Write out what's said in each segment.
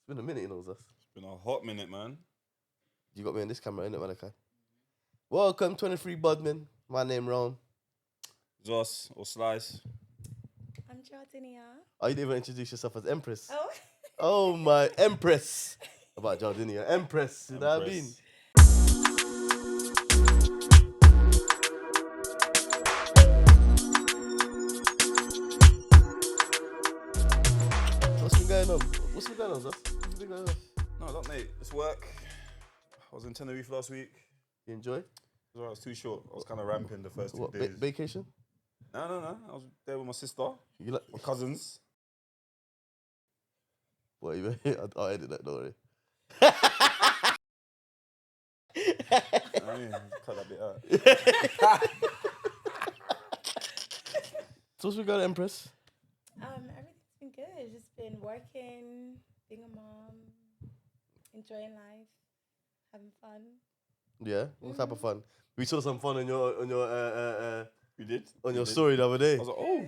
It's been a minute, you know, Zas. It's been a hot minute, man. You got me on this camera, innit, Malachi? Welcome, 23 Bodmin. My name, Ron. Zoss or Slice. I'm Jardinia. Oh, you didn't even introduce yourself as Empress. Oh. Oh, my Empress. About Jardinia. Empress, you know what I mean? What's been going on? What's been going on, Zas? What's been going on? No, look, mate. It's work. I was in Tenerife last week. You enjoy? It was too short. I was kind of ramping the first 2 What, days. vacation? No. I was there with my sister, You like? my cousins. What, you I'll edit that, don't worry. I mean, cut that bit out. So what's been going on, Empress? Everything's been good. Just been working, being a mom, enjoying life, having fun. Yeah? What type of fun? We saw some fun on your We did. on your story the other day. I was like, oh,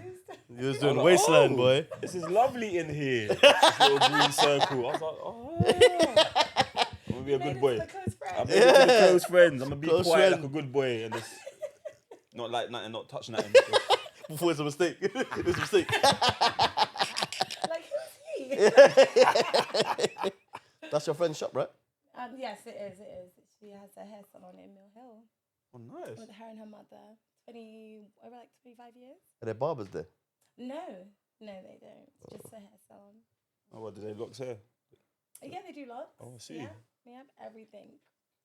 You was doing like, wasteland, oh. boy. this is lovely in here. This little green circle. I was like, oh. I'm gonna be a good boy. I'm gonna be close friends. I'm gonna be Close quiet friend. like a good boy and just not like nothing, not touch nothing. Before it's a mistake. It's a mistake. Like, who's he? That's your friend's shop, right? Yes, it is. It is. She has a hair salon in Mill Hill Oh, nice. with her and her mother. Over like 25 years. Are there barbers there? No, they don't. It's just a hair salon. Oh, what, do they locks hair? Yeah, they do lots. Oh, I see. Yeah, we have everything.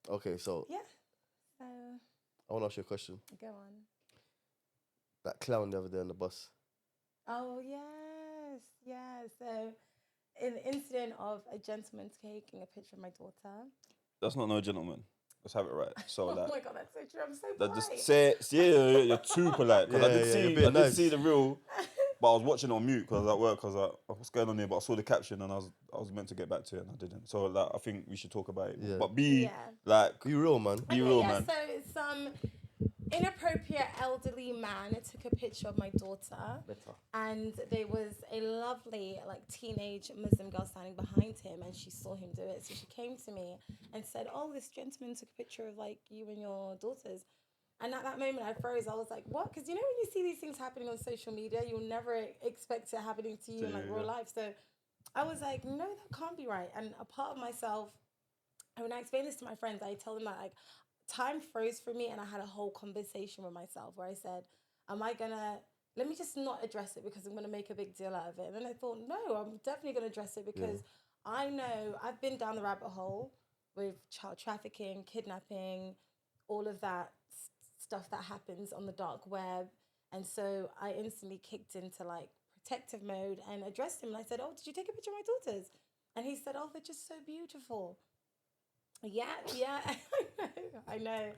Okay, so Yeah. So I want to ask you a question. go on. That clown the other day on the bus. Oh, yes. Yeah. So, an incident of a gentleman taking a picture of my daughter. That's not no gentleman. Let's have it right. So Oh that, my God, that's so true. I'm so that polite. just say, yeah, you're too polite. Because Yeah, I did yeah, see, a bit I did nice. see the reel, but I was watching on mute because I was at work. Because I was like, what's going on here? But I saw the caption and I was meant to get back to it and I didn't. So like, I think we should talk about it. Yeah. But be Yeah. like, Be real, man. be real, yeah, man. So some inappropriate elderly man took a picture of my daughter, Better. and there was a lovely like teenage Muslim girl standing behind him, and she saw him do it. So she came to me and said, "Oh, this gentleman took a picture of like you and your daughters." And at that moment, I froze. I was like, "What?" Because you know when you see these things happening on social media, you'll never expect it happening to you in like real life. So I was like, "No, that can't be right." And a part of myself, and when I explain this to my friends, I tell them that like time froze for me, and I had a whole conversation with myself where I said, "Am I gonna? Let me just not address it because I'm gonna make a big deal out of it." And then I thought, "No, I'm definitely gonna address it because I know I've been down the rabbit hole with child trafficking, kidnapping, all of that stuff that happens on the dark web." And so I instantly kicked into like protective mode and addressed him. And I said, "Oh, did you take a picture of my daughters?" And he said, "Oh, they're just so beautiful." Yeah, I know.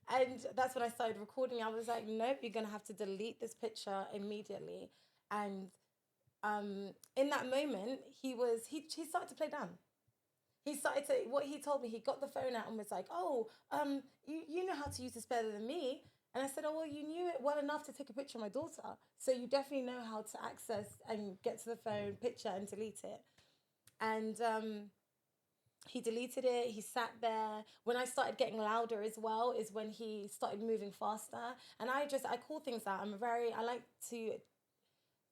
And that's when I started recording. I was like, "Nope, you're gonna have to delete this picture immediately." And in that moment, he started to play dumb. He started to, what he told me, he got the phone out and was like, "Oh, you know how to use this better than me." And I said, "Oh, well, you knew it well enough to take a picture of my daughter. So you definitely know how to access and get to the phone, picture and delete it." And he deleted it. He sat there. When I started getting louder as well is when he started moving faster. And I call things out. I like to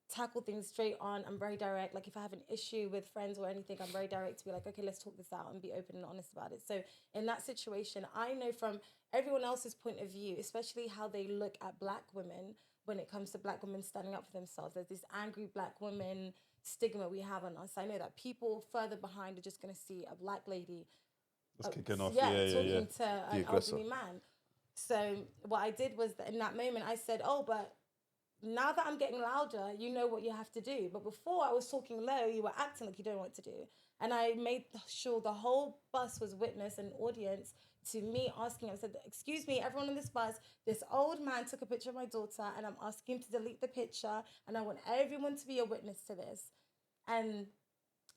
tackle things straight on. I'm very direct. Like if I have an issue with friends or anything, I'm very direct to be like, "Okay, let's talk this out," and be open and honest about it. So in that situation, I know from everyone else's point of view, especially how they look at black women when it comes to black women standing up for themselves. There's this angry black woman stigma we have on us. I know that people further behind are just going to see a black lady Just kicking off. talking to an aggressor. elderly man. So what I did was that in that moment, I said, "Oh, but now that I'm getting louder, you know what you have to do. But before I was talking low, you were acting like you don't know what to do." And I made sure the whole bus was witness and audience to me asking. I said, "Excuse me, everyone on this bus, this old man took a picture of my daughter and I'm asking him to delete the picture. And I want everyone to be a witness to this." And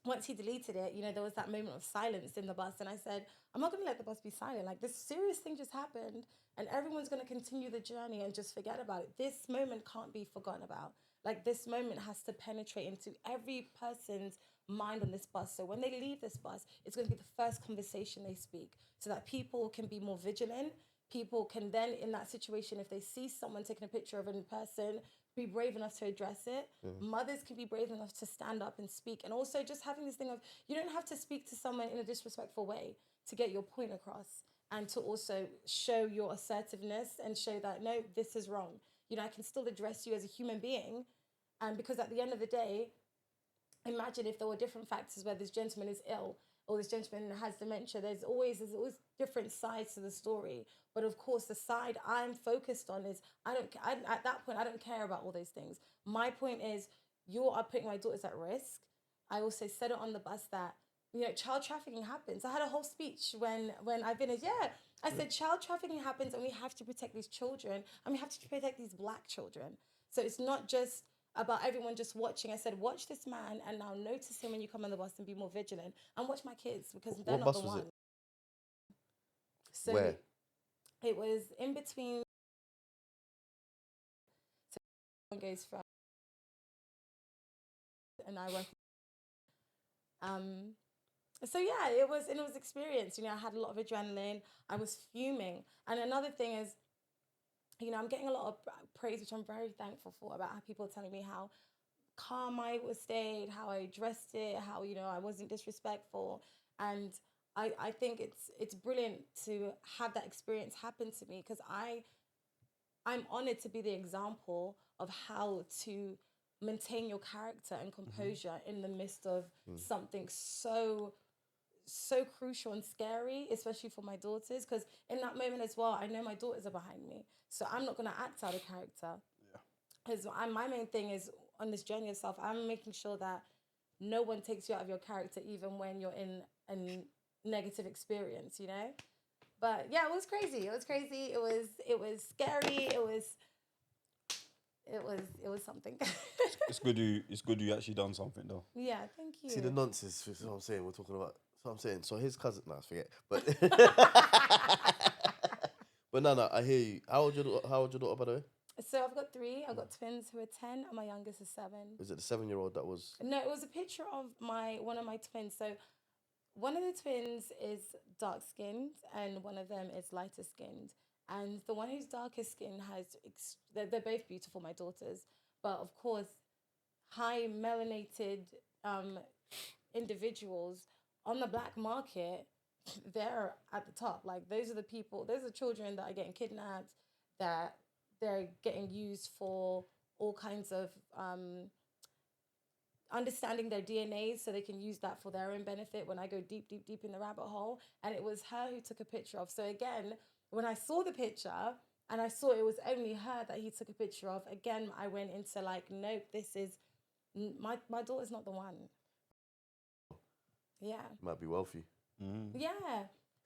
once he deleted it, there was that moment of silence in the bus. And I said, "I'm not going to let the bus be silent. Like, this serious thing just happened and everyone's going to continue the journey and just forget about it. This moment can't be forgotten about." Like this moment has to penetrate into every person's mind on this bus. So when they leave this bus, it's going to be the first conversation they speak, so that people can be more vigilant. People can then, in that situation, if they see someone taking a picture of a person, be brave enough to address it. Mothers can be brave enough to stand up and speak. And also just having this thing of, you don't have to speak to someone in a disrespectful way to get your point across, and to also show your assertiveness and show that, no, this is wrong. You know, I can still address you as a human being. And because at the end of the day, imagine if there were different factors where this gentleman is ill or this gentleman has dementia. There's always different sides to the story. But of course, the side I'm focused on is at that point, I don't care about all those things. My point is, you are putting my daughters at risk. I also said it on the bus that, you know, child trafficking happens. I had a whole speech when I've been I said child trafficking happens and we have to protect these children and we have to protect these black children. So it's not just about everyone just watching. I said, watch this man and now notice him when you come on the bus and be more vigilant, and watch my kids because they're What not bus the was one. it? So Where? it was in between. So one goes from, and I work. So yeah, it was experience. You know, I had a lot of adrenaline. I was fuming, and another thing is, you know, I'm getting a lot of praise, which I'm very thankful for, about how people are telling me how calm I was stayed, how I dressed it, how, you know, I wasn't disrespectful. And I think it's brilliant to have that experience happen to me, because I'm honored to be the example of how to maintain your character and composure in the midst of something so crucial and scary, especially for my daughters. Because in that moment as well, I know my daughters are behind me, so I'm not going to act out of character. Because my main thing is, on this journey of self, I'm making sure that no one takes you out of your character, even when you're in a negative experience, you know. But yeah, it was crazy. It was crazy. It was scary. It was something. It's good you actually done something though. Yeah, thank you. See the nonsense. That's what I'm saying. We're talking about. That's what I'm saying. So his cousin. Nah, forget. But but no, I hear you. How old your daughter, by the way? So I've got 3. I've got twins who are 10, and my youngest is 7. Is it the 7-year-old that was? No, it was a picture of one of my twins. So one of the twins is dark skinned, and one of them is lighter skinned. And the one who's darker skinned they're both beautiful, my daughters. But of course, high melanated individuals on the black market, they're at the top. Like, those are children that are getting kidnapped, that they're getting used for all kinds of understanding their DNA, so they can use that for their own benefit when I go deep in the rabbit hole. And it was her who took a picture of. So again, when I saw the picture and I saw it was only her that he took a picture of, again, I went into like, nope, this is, my daughter's not the one. Yeah. Might be wealthy. Yeah.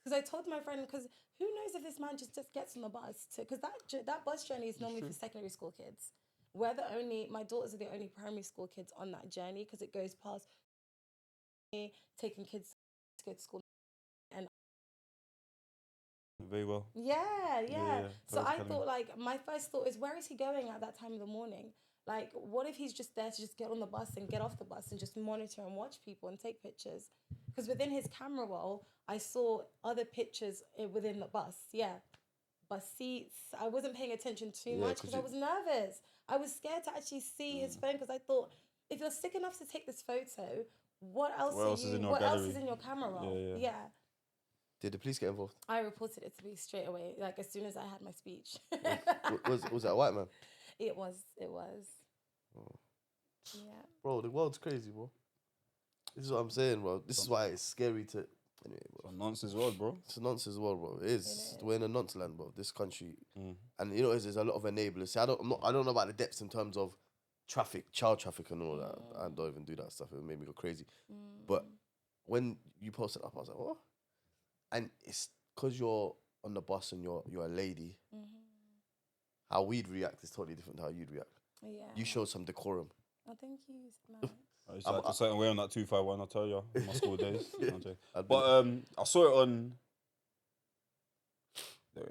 Because I told my friend, because who knows if this man just gets on the bus, because that bus journey is normally for secondary school kids. My daughters are the only primary school kids on that journey, because it goes past taking kids to go to school. And Very well. yeah. So I Academy. thought, like, my first thought is, where is he going at that time of the morning? Like, what if he's just there to just get on the bus and get off the bus and just monitor and watch people and take pictures? Because within his camera roll, I saw other pictures within the bus. Yeah. Bus seats. I wasn't paying attention too much because I was nervous. I was scared to actually see his phone, because I thought, if you're sick enough to take this photo, what else is in your camera roll? Yeah. Did the police get involved? I reported it to me straight away, like as soon as I had my speech. was that a white man? It was. Oh. Yeah. Bro, the world's crazy, bro. This is what I'm saying, bro. This is why it's scary to. Anyway, bro. It's a nonsense world, bro. It's a nonsense world, bro. It is. We're in a nonsense land, bro. This country, and you know, there's a lot of enablers. See, I don't know about the depths in terms of child traffic and all that. I don't even do that stuff. It made me go crazy. But when you posted up, I was like, what? And it's because you're on the bus and you're a lady. How we'd react is totally different to how you'd react. Yeah. You showed some decorum. Oh, thank you, man. I used to act a certain way on that 251, I tell you, in my school days. I saw it on.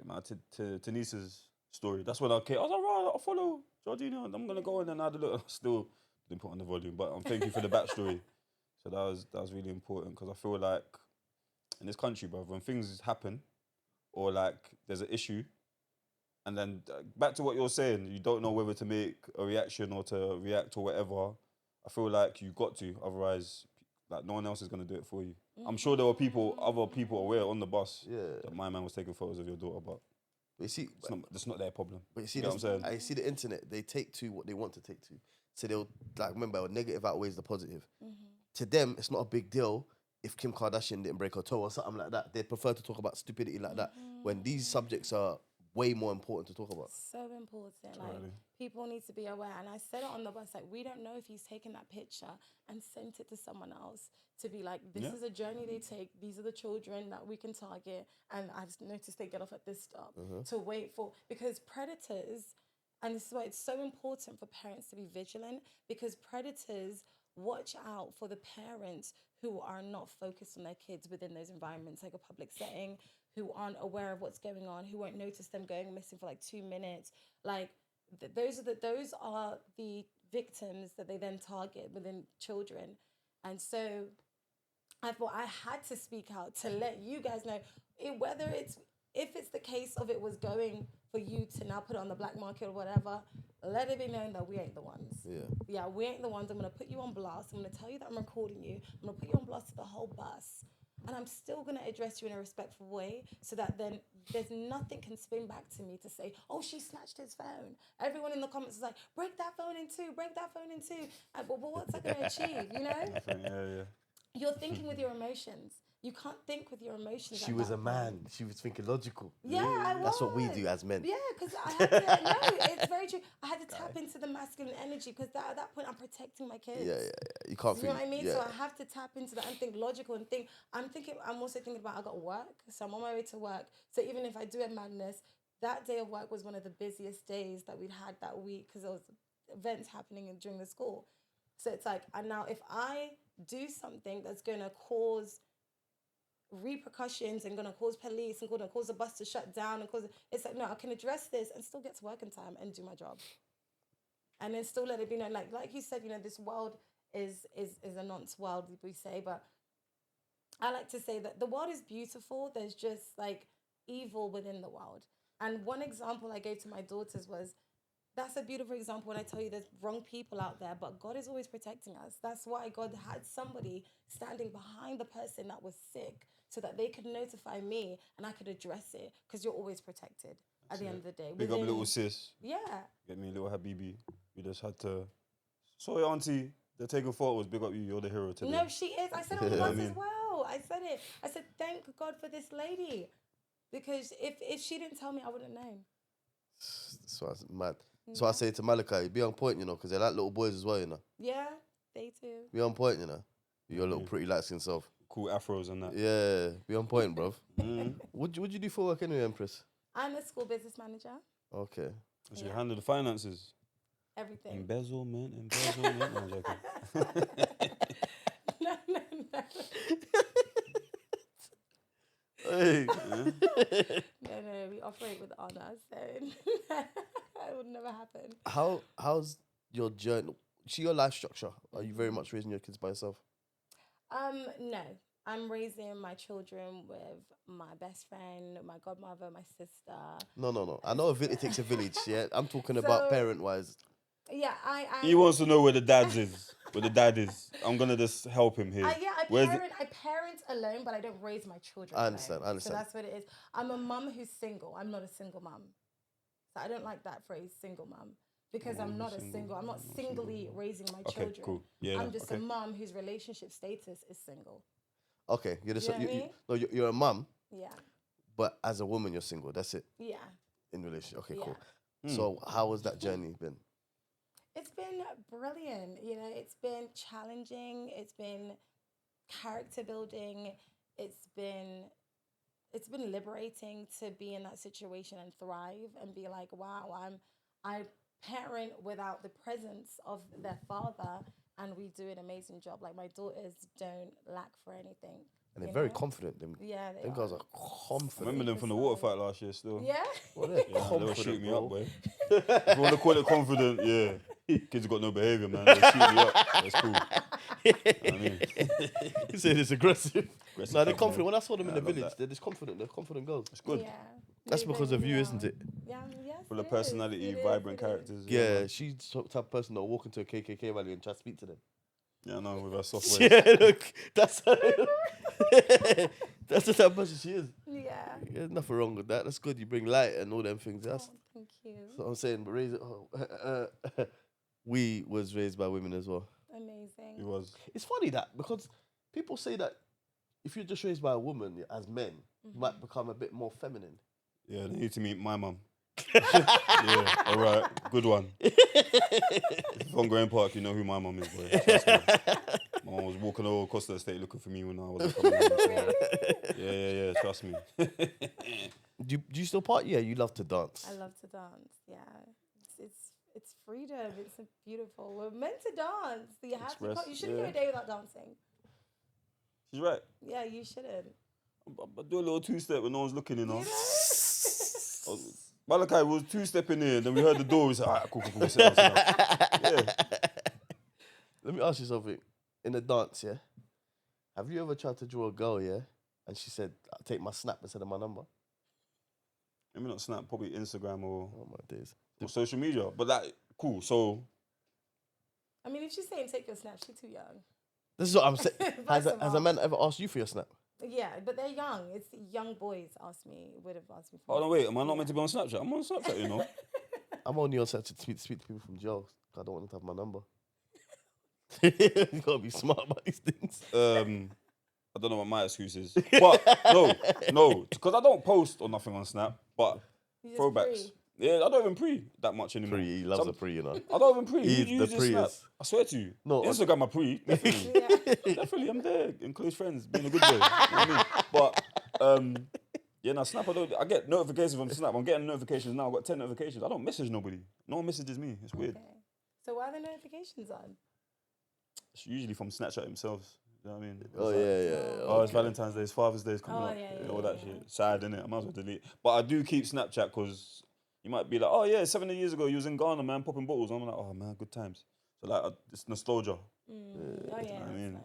Man, to Tanisa's story. That's when I came. I was like, right, I'll follow Jordina. I'm gonna go in and have a look. Still didn't put on the volume, but thank you for the backstory. So that was really important because I feel like in this country, bro, when things happen or like there's an issue, and then back to what you're saying, you don't know whether to make a reaction or to react or whatever. I feel like you got to, otherwise, like no one else is gonna do it for you. I'm sure there were other people aware on the bus that my man was taking photos of your daughter, but you see, that's not their problem. but you see, You know what I'm saying? I see the internet. They take to what they want to take to. So they'll like remember negative outweighs the positive. To them, it's not a big deal if Kim Kardashian didn't break her toe or something like that. They prefer to talk about stupidity like that when these subjects are way more important to talk about. So important. Like people need to be aware. And I said it on the bus, like we don't know if he's taken that picture and sent it to someone else to be like, this is a journey they take. These are the children that we can target. And I've noticed they get off at this stop to wait for, because predators, and this is why it's so important for parents to be vigilant, because predators watch out for the parents who are not focused on their kids within those environments, like a public setting, who aren't aware of what's going on, who won't notice them going missing for like 2 minutes. Like those are the victims that they then target within children. And so I thought I had to speak out to let you guys know if it's the case of it was going for you to now put it on the black market or whatever, let it be known that we ain't the ones. Yeah, we ain't the ones. I'm going to put you on blast. I'm going to tell you that I'm recording you. I'm going to put you on blast to the whole bus. And I'm still going to address you in a respectful way so that then there's nothing can spin back to me to say, oh, she snatched his phone. Everyone in the comments is like, break that phone in two, break that phone in two. But what's that going to achieve, you know? You're thinking with your emotions. You can't think with your emotions. She was a man. She was thinking logical. Yeah, I was. That's what we do as men. Yeah, because I had to, no, it's very true. I had to tap into the masculine energy because at that point I'm protecting my kids. Yeah. You can't You know what I mean? Yeah. So I have to tap into that and think logical and think. I'm also thinking about I got work. So I'm on my way to work. So even if I do have madness, that day of work was one of the busiest days that we'd had that week because there was events happening during the school. So it's like, and now if I do something that's going to cause repercussions and going to cause police and going to cause the bus to shut down and it's like, no, I can address this and still get to work in time and do my job. And then still let it be known, like you said, you know, this world is a nonce world, we say, but I like to say that the world is beautiful. There's just like evil within the world. And one example I gave to my daughters was, that's a beautiful example when I tell you there's wrong people out there, but God is always protecting us. That's why God had somebody standing behind the person that was sick so that they could notify me and I could address it, because you're always protected at the end of the day. Big up little sis. Yeah. Get me a little Habibi. We just had to... Sorry, auntie. They're taking photos. Big up you. You're the hero today. No, she is. I said it on the bus as well. I said it. I said, thank God for this lady. Because if she didn't tell me, I wouldn't know. So that's mad. So I say to Malachi, be on point, you know, because they're like little boys as well, you know. Yeah, they too. Be on point, you know. Your little pretty light-skinned self. Cool afros and that. Yeah, be on point, bruv. What you do for work anyway, Empress? I'm a school business manager. Okay. So you handle the finances? Everything. Embezzlement. No, I'm joking. No. Hey. No, we operate with honor, so it would never happen. How's your journey? See your life structure. Are you very much raising your kids by yourself? No. I'm raising my children with my best friend, my godmother, my sister. No. I know it takes a village, yeah? I'm talking about parent-wise. Yeah, He wants to know where the dad is. I'm going to just help him here. I parent alone, but I don't raise my children I understand. So that's what it is. I'm a mum who's single. I'm not a single mum. So I don't like that phrase, single mum. Because I'm not I'm not singly raising my children. Okay, cool. Yeah, I'm just a mum whose relationship status is single. Okay, you're a mum. Yeah. But as a woman, you're single. That's it. Yeah. In relationship. Okay, cool. So how has that journey been? It's been brilliant. You know, it's been challenging. It's been character building. It's been liberating to be in that situation and thrive and be like, wow, I parent without the presence of their father, and we do an amazing job. Like, my daughters don't lack for anything. And they're You very know? confident. Them, Yeah, they them girls are. are I confident. remember them from the water fight last year still. Yeah. Well, they're Yeah, they were confident, shooting me bro. up, boy. If you want to call it confident, yeah. Kids got no behaviour, man. They shoot me up. That's cool. I mean, You said it's aggressive. aggressive No, they're kids, confident. man. When I saw them in Yeah, the I love village, that. they're just confident. They're confident girls. It's good. Yeah. That's because of you, isn't it? Yeah, yes. Full of it is. personality, It is, vibrant it is. characters. Yeah, man. she's the type of person that will walk into a KKK rally and try to speak to them. Yeah, I know, with her soft ways. Yeah, look, that's that's the type of person she is. Yeah. There's nothing wrong with that. That's good. You bring light and all them things. That's Oh, thank you. what I'm saying. But we was raised by women as well. Amazing. He was. It's funny that because people say that if you're just raised by a woman as men, you might become a bit more feminine. Yeah, they need to meet my mum. Yeah, all right. Good one. If you're from Graham Park, you know who my mum is, boy. Trust me. My mum was walking all across the estate looking for me when I was coming home. So, yeah, trust me. Do you still party? Yeah, you love to dance. I love to dance. Yeah. It's freedom. It's a beautiful. We're meant to dance. So you have Express, to. You shouldn't yeah. go a day without dancing. She's right. Yeah, you shouldn't. I do a little two-step when no one's looking, you know. You know? Malachi was two-stepping in, then we heard the door. We said, all right, cool, sit down. Yeah. Let me ask you something. In a dance, yeah, have you ever tried to draw a girl, yeah, and she said, "I'll take my snap instead of my number"? Maybe not Snap, probably Instagram or Oh my days. social media. But that, cool. So, I mean, if she's saying take your snap, she's too young. This is what I'm saying. Bless has them a all. man ever asked you for your snap? Yeah, but they're young. It's young boys would have asked me for oh no, my wait, snap. am I not meant to be on Snapchat? I'm on Snapchat, you know. I'm only on Snapchat to speak to people from jail. I don't want them to have my number. You gotta be smart about these things. I don't know what my excuse is. But no, because I don't post or nothing on Snap, but You just throwbacks. pre. Yeah, I don't even pre that much anymore. He loves a pre, you know. I don't even pre. He's You the use this Snap. preers. I swear to you. No, Instagram I pre. Definitely. Yeah. Definitely, I'm there in close friends, being a good boy. You know what I mean? But yeah, now Snap, I get notifications from Snap. I'm getting notifications now. I've got 10 notifications. I don't message nobody. No one messages me. It's weird. Okay. So why are the notifications on? It's usually from Snapchat themselves. You know what I mean? Oh It's like, yeah. oh, it's Valentine's Day, it's Father's Day, it's coming Oh, up. yeah, all yeah, that yeah. shit. Sad, innit? I might as well delete. But I do keep Snapchat because you might be like, oh yeah, 70 years ago you was in Ghana, man, popping bottles. I'm like, oh man, good times. So like, it's nostalgia. Oh yeah, I that's mean- nice.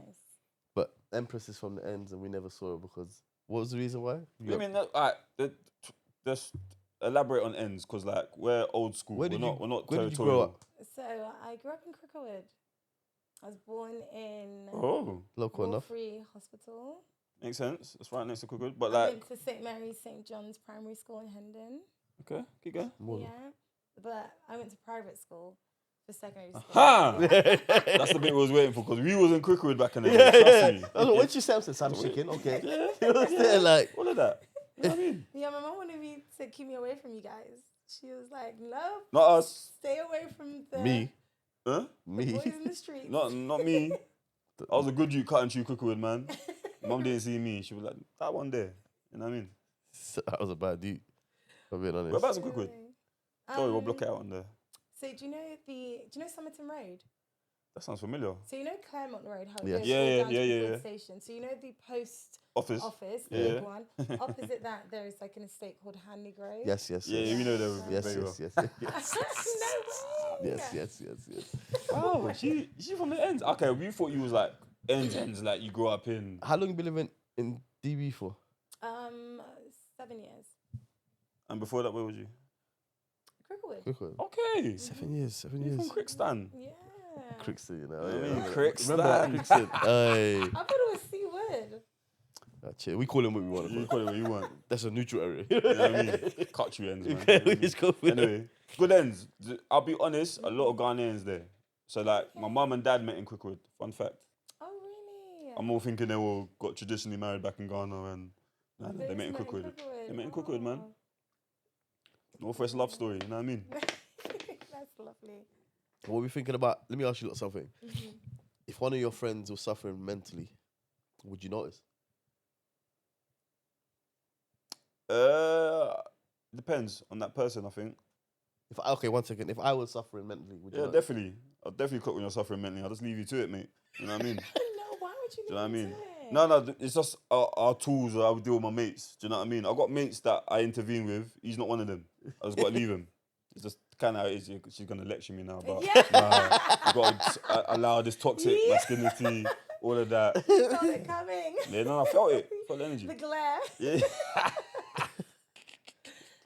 But Empress is from the ends, and we never saw her because what was the reason why? I mean, just elaborate on ends because like we're old school. Where We're did not you grow territorial. up? So I grew up in Cricklewood. I was born in Oh, Local enough. Free Hospital. makes sense. It's right next to Cookwood. But I like, went to St Mary's St John's Primary School in Hendon. okay, keep going. More Yeah, but I went to private school for secondary school. Ha! Yeah. That's the bit we was waiting for because we was in Crickwood back in the day. Trust me. I was like, when she said, Sam chicken, okay. Yeah, You was there like, all of that. You know what I mean? Yeah, my mom wanted me to keep me away from you guys. She was like, "No, Not us. stay away from the me, Huh? me. boys in the streets." Not me. I was a good youth cutting through Crickwood, man. Mum didn't see me. She was like, that one there. You know what I mean? That was a bad dude. I'm being honest. Whereabouts in Crickwood? Sorry, we'll block it Um, out on there. So do you know Somerton Road? That sounds familiar. So you know Claremont Road, how it Yes. goes Yeah, straight yeah, down yeah, to the yeah, police yeah. station. So you know the post Office. office, the Yeah. big one. Opposite that, there is like an estate called Hanley Grove. Yes, yes, Yeah, yes. we know that Yes, very well. yes. No way. Yes. Oh, she from the ends. Okay, we thought you was like ends, like you grew up in. How long you been living in DB for? 7 years. And before that, where was you? Cricklewood. Okay. 7 years, 7 You years. from Crickston. Yeah. Crickston, you know. I mean, yeah. Crickston. Remember that Crickston? Aye. I thought it was C-word. That's it. We call him what we want to You call call it what you want. That's a neutral area. You know what I mean? Cut you ends, man. Okay, we just go with it. Anyway, good ends. I'll be honest, a lot of Ghanaians there. So like, my mum and dad met in Crickwood. Fun fact. Oh, really? I'm all thinking they all got traditionally married back in Ghana and nah, they met in just Crickwood. They met in Crickwood, man. Northwest love story, you know what I mean? That's lovely. What are we thinking about? Let me ask you something. Mm-hmm. If one of your friends was suffering mentally, would you notice? Depends on that person, I think. Okay, 1 second. If I was suffering mentally, would you Yeah, notice? definitely. I'll definitely cook when you're suffering mentally. I'll just leave you to it, mate. You know what I mean? No, why would you Do you know what I leave mean? it? No, it's just our tools that I would deal with my mates. Do you know what I mean? I got mates that I intervene with. He's not one of them. I just got to leave him. It's just kind of how it is. She's going to lecture me now about, you got to allow this toxic masculinity, all of that. You felt it coming. Yeah, no, I felt it. Felt the energy. The glare. Yeah.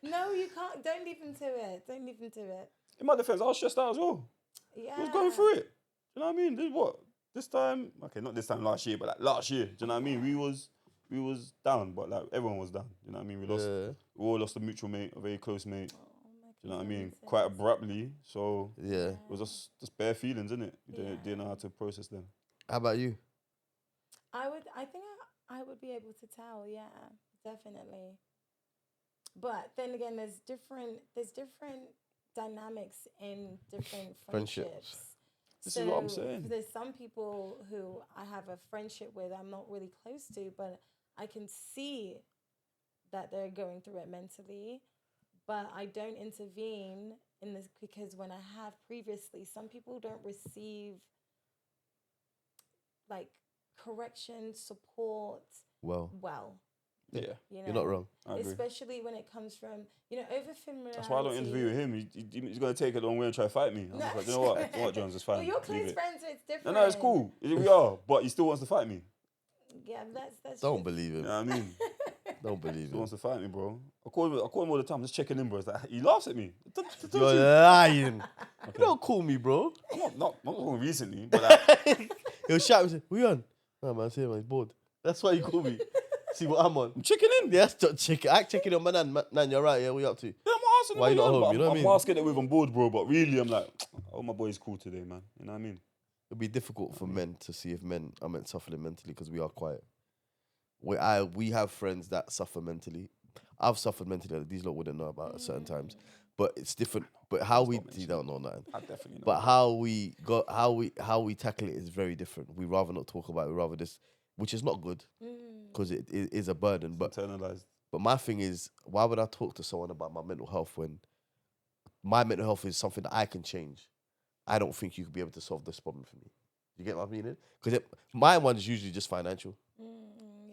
No, you can't. Don't leave him to it. Don't leave him to it. In my defense, I was stressed out as well. Yeah. I was going through it. Do you know what I mean? This what? This time, okay, not this time last year, but like last year. Do you know what I mean? We was down, but like everyone was down. Do you know what I mean? We all lost a mutual mate, a very close mate. Do you know what I mean? Quite abruptly. So it was just bare feelings, isn't it? We didn't know how to process them. How about you? I think I would be able to tell, yeah, definitely. But then again, there's different dynamics in different friendships. This is what I'm saying. There's some people who I have a friendship with I'm not really close to, but I can see that they're going through it mentally. But I don't intervene in this because when I have previously, some people don't receive like correction, support well. Yeah, you know? You're not wrong. I agree. Especially when it comes from, over familiarity. That's why I don't interview with him. He's going to take it the wrong way and try to fight me. I'm just like, you know what, Jones, it's fine. Well, you're close friends, so it's different. No, it's cool. We are, but he still wants to fight me. Yeah, that's Don't believe him. You know what I mean? Don't believe He him. wants to fight me, bro. I call him all the time, just checking in, bro. It's like, he laughs at me. You're lying. You don't call me, bro. I'm not talking recently, but like, He'll shout and say, "What you on?" No, man, I say, man, he's bored. That's why you call me. See what I'm on. I'm checking in. Yeah, that's not chicken. I checking on my nan. You're right. Yeah, what you up to? Yeah, I'm asking Why you not home? You know what I mean? I'm asking it with on board, bro, but really, I'm like, oh, my boy's cool today, man. You know what I mean? It'd be difficult for men to see if men are suffering mentally because we are quiet. We have friends that suffer mentally. I've suffered mentally. These lot wouldn't know about at certain times, but it's different. But how we don't know nothing. I definitely know. But how we tackle it is very different. We rather not talk about it. We rather just, which is not good because it is a burden. But internalized. But my thing is, why would I talk to someone about my mental health when my mental health is something that I can change? I don't think you could be able to solve this problem for me. You get what I mean? Because my one is usually just financial.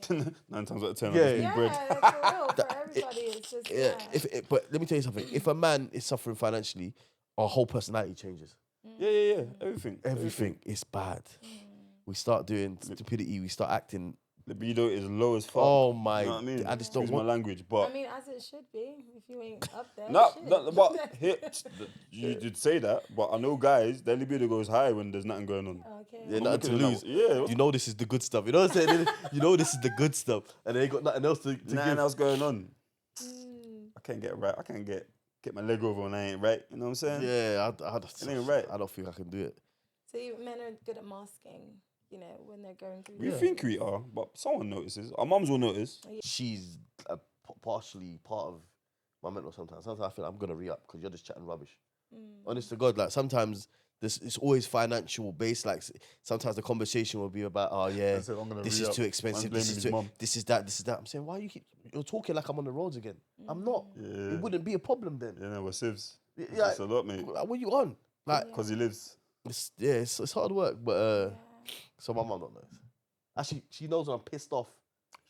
9 times out of 10, yeah, bread. that's for real. For everybody, it's just But let me tell you something. If a man is suffering financially, our whole personality changes. Yeah. Everything is bad. We start doing stupidity. We start acting. The libido is low as fuck. Oh my! You know what I mean? I just don't Excuse want my language, but I mean, as it should be. If you ain't up there, but you did say that. But I know guys, their libido goes high when there's nothing going on. Okay. Yeah, nothing to lose. Yeah, you know this is the good stuff. You know what I'm saying? You know this is the good stuff, and they ain't got nothing else to nothing give. else going on. I can't get right. I can't get my leg over when I ain't right. You know what I'm saying? Yeah, it ain't right. I don't think I can do it. So men are good at masking. When they're going through. We think we are, but someone notices. Our mums will notice. She's partially part of my mental sometimes. Sometimes I feel I'm going to re-up because you're just chatting rubbish. Honest to God, like sometimes it's always financial based. Like sometimes the conversation will be about, oh yeah, this is too expensive. This is that. I'm saying, why you're talking like I'm on the roads again? I'm not. Yeah. It wouldn't be a problem then. Yeah, no, we're civs. Yeah, it's a lot, mate. What you on? Like, because he lives. It's hard work, but so my mum don't know. Actually, she knows when I'm pissed off.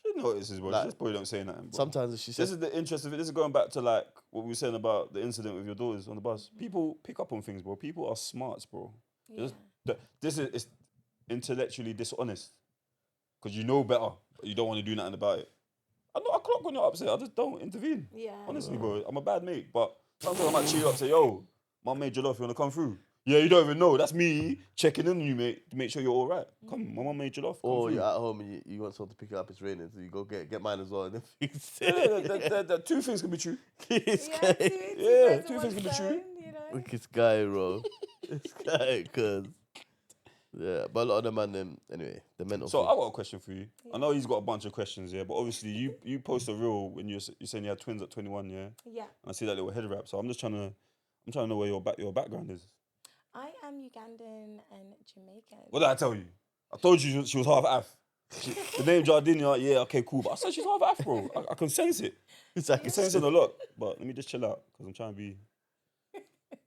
She notices, bro. She just probably don't say nothing. Bro. Sometimes she says. This is the interest of it. This is going back to like what we were saying about the incident with your daughters on the bus. People pick up on things, bro. People are smarts, bro. Yeah. This is intellectually dishonest because you know better, but you don't want to do nothing about it. I clock when you're upset. I just don't intervene. Yeah. Honestly, bro. I'm a bad mate, but sometimes I might cheer you up, say, "Yo, mum made jollof. You wanna come through?" Yeah, you don't even know. That's me checking in on you, mate, to make sure you're all right. Come, my mum made jollof. Or you're at home and you want someone to pick it up. It's raining, so you go get mine as well. And then fix it. Yeah, 2 things can be true. Two things can be true. Look, this guy, bro. This guy, cause yeah, but a lot of them man, them anyway. The mental. So I got a question for you. Yeah. I know he's got a bunch of questions, yeah, but obviously you post a reel when you're saying you had twins at 21, yeah. Yeah. And I see that little head wrap, so I'm trying to know where your background is. I am Ugandan and Jamaican. What did I tell you? I told you she was half Af. The name Jardine, you're like, yeah, okay, cool. But I said she's half Af, bro. I can sense it. I can sense it a lot. But let me just chill out because I'm trying to be. You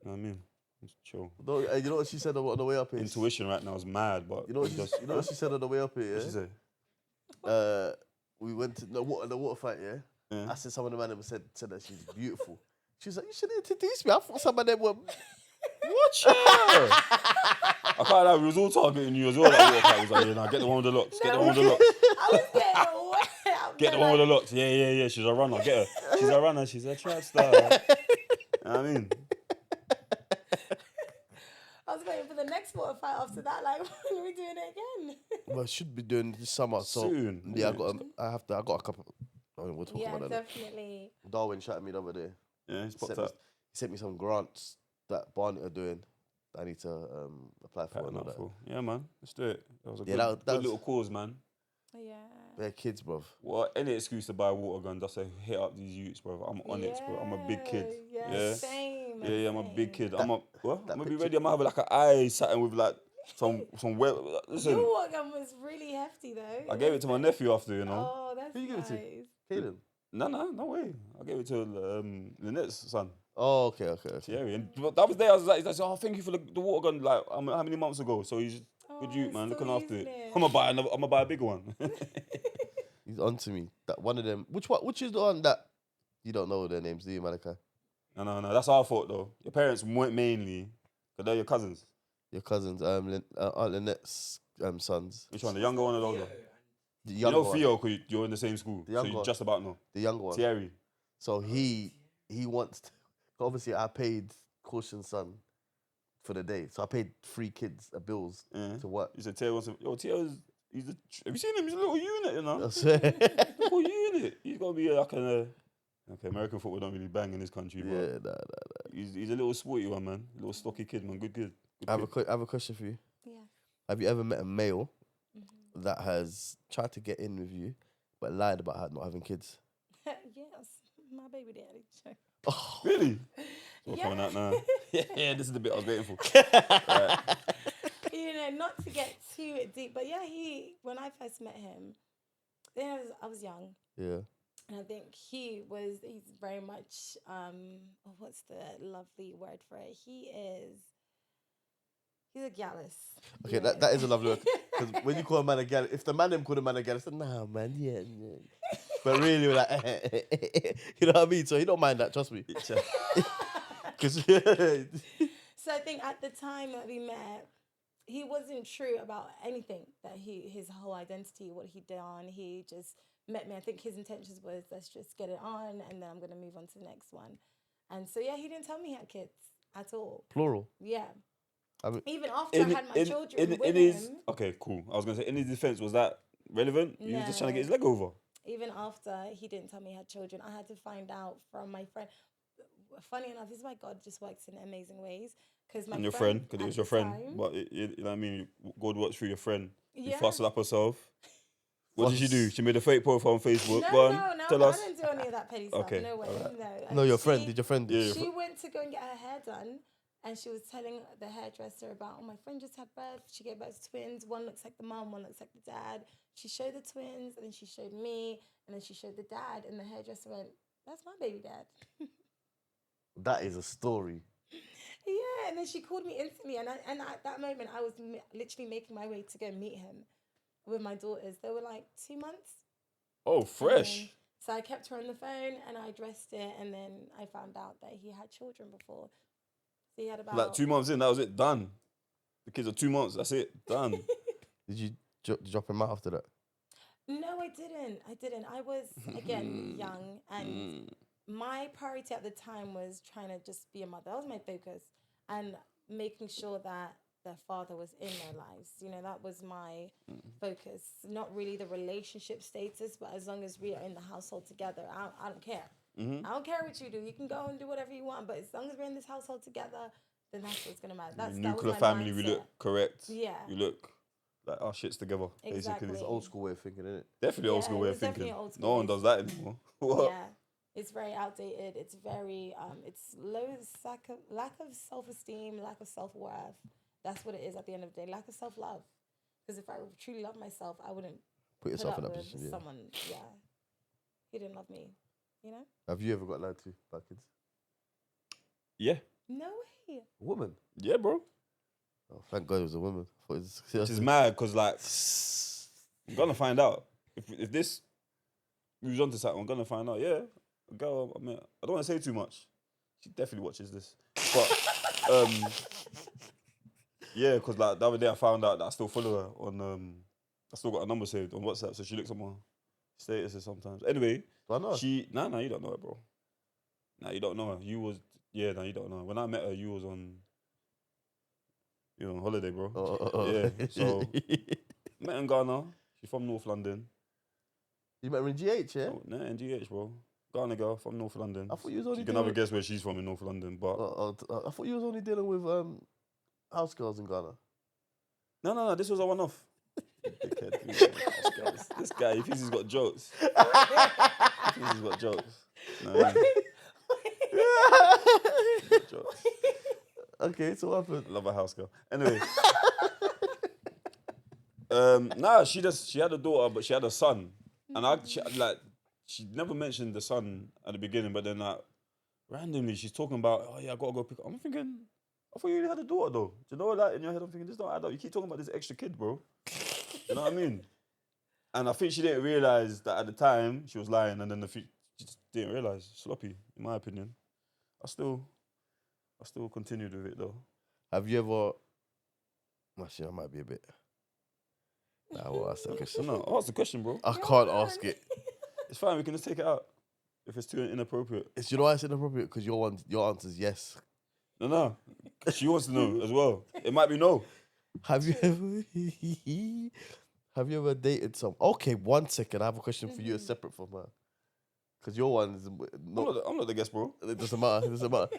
know what I mean? Just chill. No, you know what she said on the way up here? Intuition right now is mad, but you know what she said on the way up here. Yeah? What she said? we went to the water fight, yeah? I said some of the man said that she's beautiful. She was like, you should introduce me. I thought some of them were... Watch out! I can't lie, we was all targeting you as well. That water fight was like, yeah, nah, get the one with the locks. Get the one with the locks. I was getting away. Get the one with the locks. Yeah. She's a runner. Get her. She's a runner. She's a trap star. You know what I mean? I was waiting for the next water fight after that. Like, when are we doing it again? Well, I should be doing this summer. So, Soon. yeah, I got a couple... I mean, we'll talk Yeah, about that. definitely. Darwin chatted me the other day. Yeah, he's popped He up. sent me some grants that Barnet are doing. I need to apply for and all that. Yeah, man. Let's do it. That was a Yeah, good, that was- little cause, man. Yeah. They're kids, bruv. What? Any excuse to buy a water gun just to hit up these youths, bro. I'm on it, bro. I'm a big kid. Yeah. Same. Yeah, I'm a big kid. That I'm gonna be picture- ready. I'm gonna have like an eye satin with like some well. Listen, Your water gun was really hefty though. I gave it to my nephew after, you know. Oh, that's Who you give it to? nice. Caden. No way. I gave it to Lynette's son, Oh, okay. Thierry. And that was there. I was like, oh, thank you for the water gun. Like, how many months ago? So he's good youth, man. still Looking after it. using it. I'm gonna buy a bigger one. He's on to me. That one of them. Which is the one that you don't know their names, do you, Malachi? No. That's our fault though. Your parents mainly, because they're your cousins. Your cousins, Aunt Lynette's sons. Which one? The younger one or the older? The You younger know one. Theo, because you're in the same school. The So younger you one. just about know. The younger one. Thierry. So he wants to, obviously I paid Caution's son for the day. So I paid 3 kids a bills to work. You said Theo wants to... Yo, Theo's... have you seen him? He's a little unit, you know? I swear. Little unit. He's got to be like an... okay, American football don't really bang in this country, but Yeah, nah. he's a little sporty one, man. A little stocky kid, man. Good kid. I have a question for you. Yeah. Have you ever met a male that has tried to get in with you but lied about not having kids? Yes, my baby daddy. Oh, Really? Not Yeah. coming out now. Yeah, this is the bit I was waiting for. You know, not to get too deep, but yeah, when I first met him, then I was young. yeah. And I think he's very much, what's the lovely word for it? He's a gallus. Okay, that is a lovely word. Because when you call a man a gal, if the man them call a man a gal, I said, nah, man, yeah. But really, we're like, you know what I mean? So he don't mind that, trust me. Because So I think at the time that we met, he wasn't true about anything that his whole identity, what he'd done. He just met me. I think his intentions was, let's just get it on, and then I'm going to move on to the next one. And so, yeah, he didn't tell me he had kids at all. plural. Yeah. I mean, Even after I had my children with him. Okay, cool. I was going to say, in his defense, was that relevant? He was just trying to get his leg over. Even after he didn't tell me he had children, I had to find out from my friend. Funny enough, this is why God just works in amazing ways. And your friend, because it was your friend. But you know what I mean? God works through your friend. You fussed up herself. What did she do? She made a fake profile on Facebook. No, tell us. I didn't do any of that petty stuff. Okay, No way. alright. No. no, your friend. Did your friend? Yeah. She went to go and get her hair done, and she was telling the hairdresser about, oh, my friend just had birth. She gave birth to twins. One looks like the mum, one looks like the dad. She showed the twins, and then she showed me, and then she showed the dad, and the hairdresser went, that's my baby dad. That is a story. Yeah, and then she called me instantly, and at that moment, I was literally making my way to go meet him with my daughters. They were like 2 months. Oh, fresh. So I kept her on the phone, and I addressed it, and then I found out that he had children before. So he had about... Like 2 months in, that was it, done. The kids are 2 months, that's it, done. Did you drop him out after that? No, I didn't. I was, again, young, and my priority at the time was trying to just be a mother. That was my focus, and making sure that their father was in their lives. You know, that was my focus. Not really the relationship status, but as long as we are in the household together, I don't care. I don't care what you do. You can go and do whatever you want, but as long as we're in this household together, then that's what's gonna matter. That Nuclear was my family, we mindset. look correct. Yeah. We look like our shit's together, Exactly. basically. It's old school way of thinking, isn't it? Definitely old Yeah, school it way was of thinking. definitely old school No one way does that anymore. What? Yeah, it's very outdated. It's very it's lack of self-esteem, lack of self-worth. That's what it is at the end of the day. Lack of self-love. Because if I truly love myself, I wouldn't Put yourself in up that with position. Yeah. someone. Yeah, he didn't love me. You know? Have you ever got lied to by kids? Yeah. No way. A woman? Yeah, bro. Oh, thank God it was a woman. I thought it was Which is mad, because, like, I'm going to find out. if this moves on to something, I'm gonna find out. Yeah, a girl. I mean, I don't want to say too much. She definitely watches this, but yeah, because like the other day I found out that I still follow her on I still got a number saved on WhatsApp, so she looks at my statuses sometimes. Anyway, Do I know? you don't know her, bro. Nah, you don't know her. You don't know her. When I met her, you was on holiday, bro. Yeah, so met in Ghana. She's from North London. You met her in GH, yeah? Oh, nah, in GH, bro. Ghana girl from North London. I thought you was only You can never guess where she's from in North London, but I thought you was only dealing with house girls in Ghana. no, this was a one-off. Dickhead, this guy, he thinks he's got jokes. No, jokes. Okay, so what happened? Love a house girl. Anyway, she had a daughter, but she had a son, and she never mentioned the son at the beginning, but then randomly she's talking about, oh yeah, I gotta go pick up. I'm thinking, I thought you already had a daughter though. Do you know that in your head? I'm thinking, this don't add up. You keep talking about this extra kid, bro. You know what I mean? And I think she didn't realise that at the time she was lying, and then she just didn't realise. Sloppy, in my opinion. I still continued with it though. Have you ever? Actually, I might be a bit. Nah, well, ask that question. No, ask the question, bro. I can't ask it. It's fine. We can just take it out if it's too inappropriate. You know why it's inappropriate? Because your answer is yes. No. She wants to know as well. It might be no. Have you ever dated some? Okay, 1 second. I have a question for you, separate from her. Because your one is not. I'm not the guest, bro. It doesn't matter. It doesn't matter.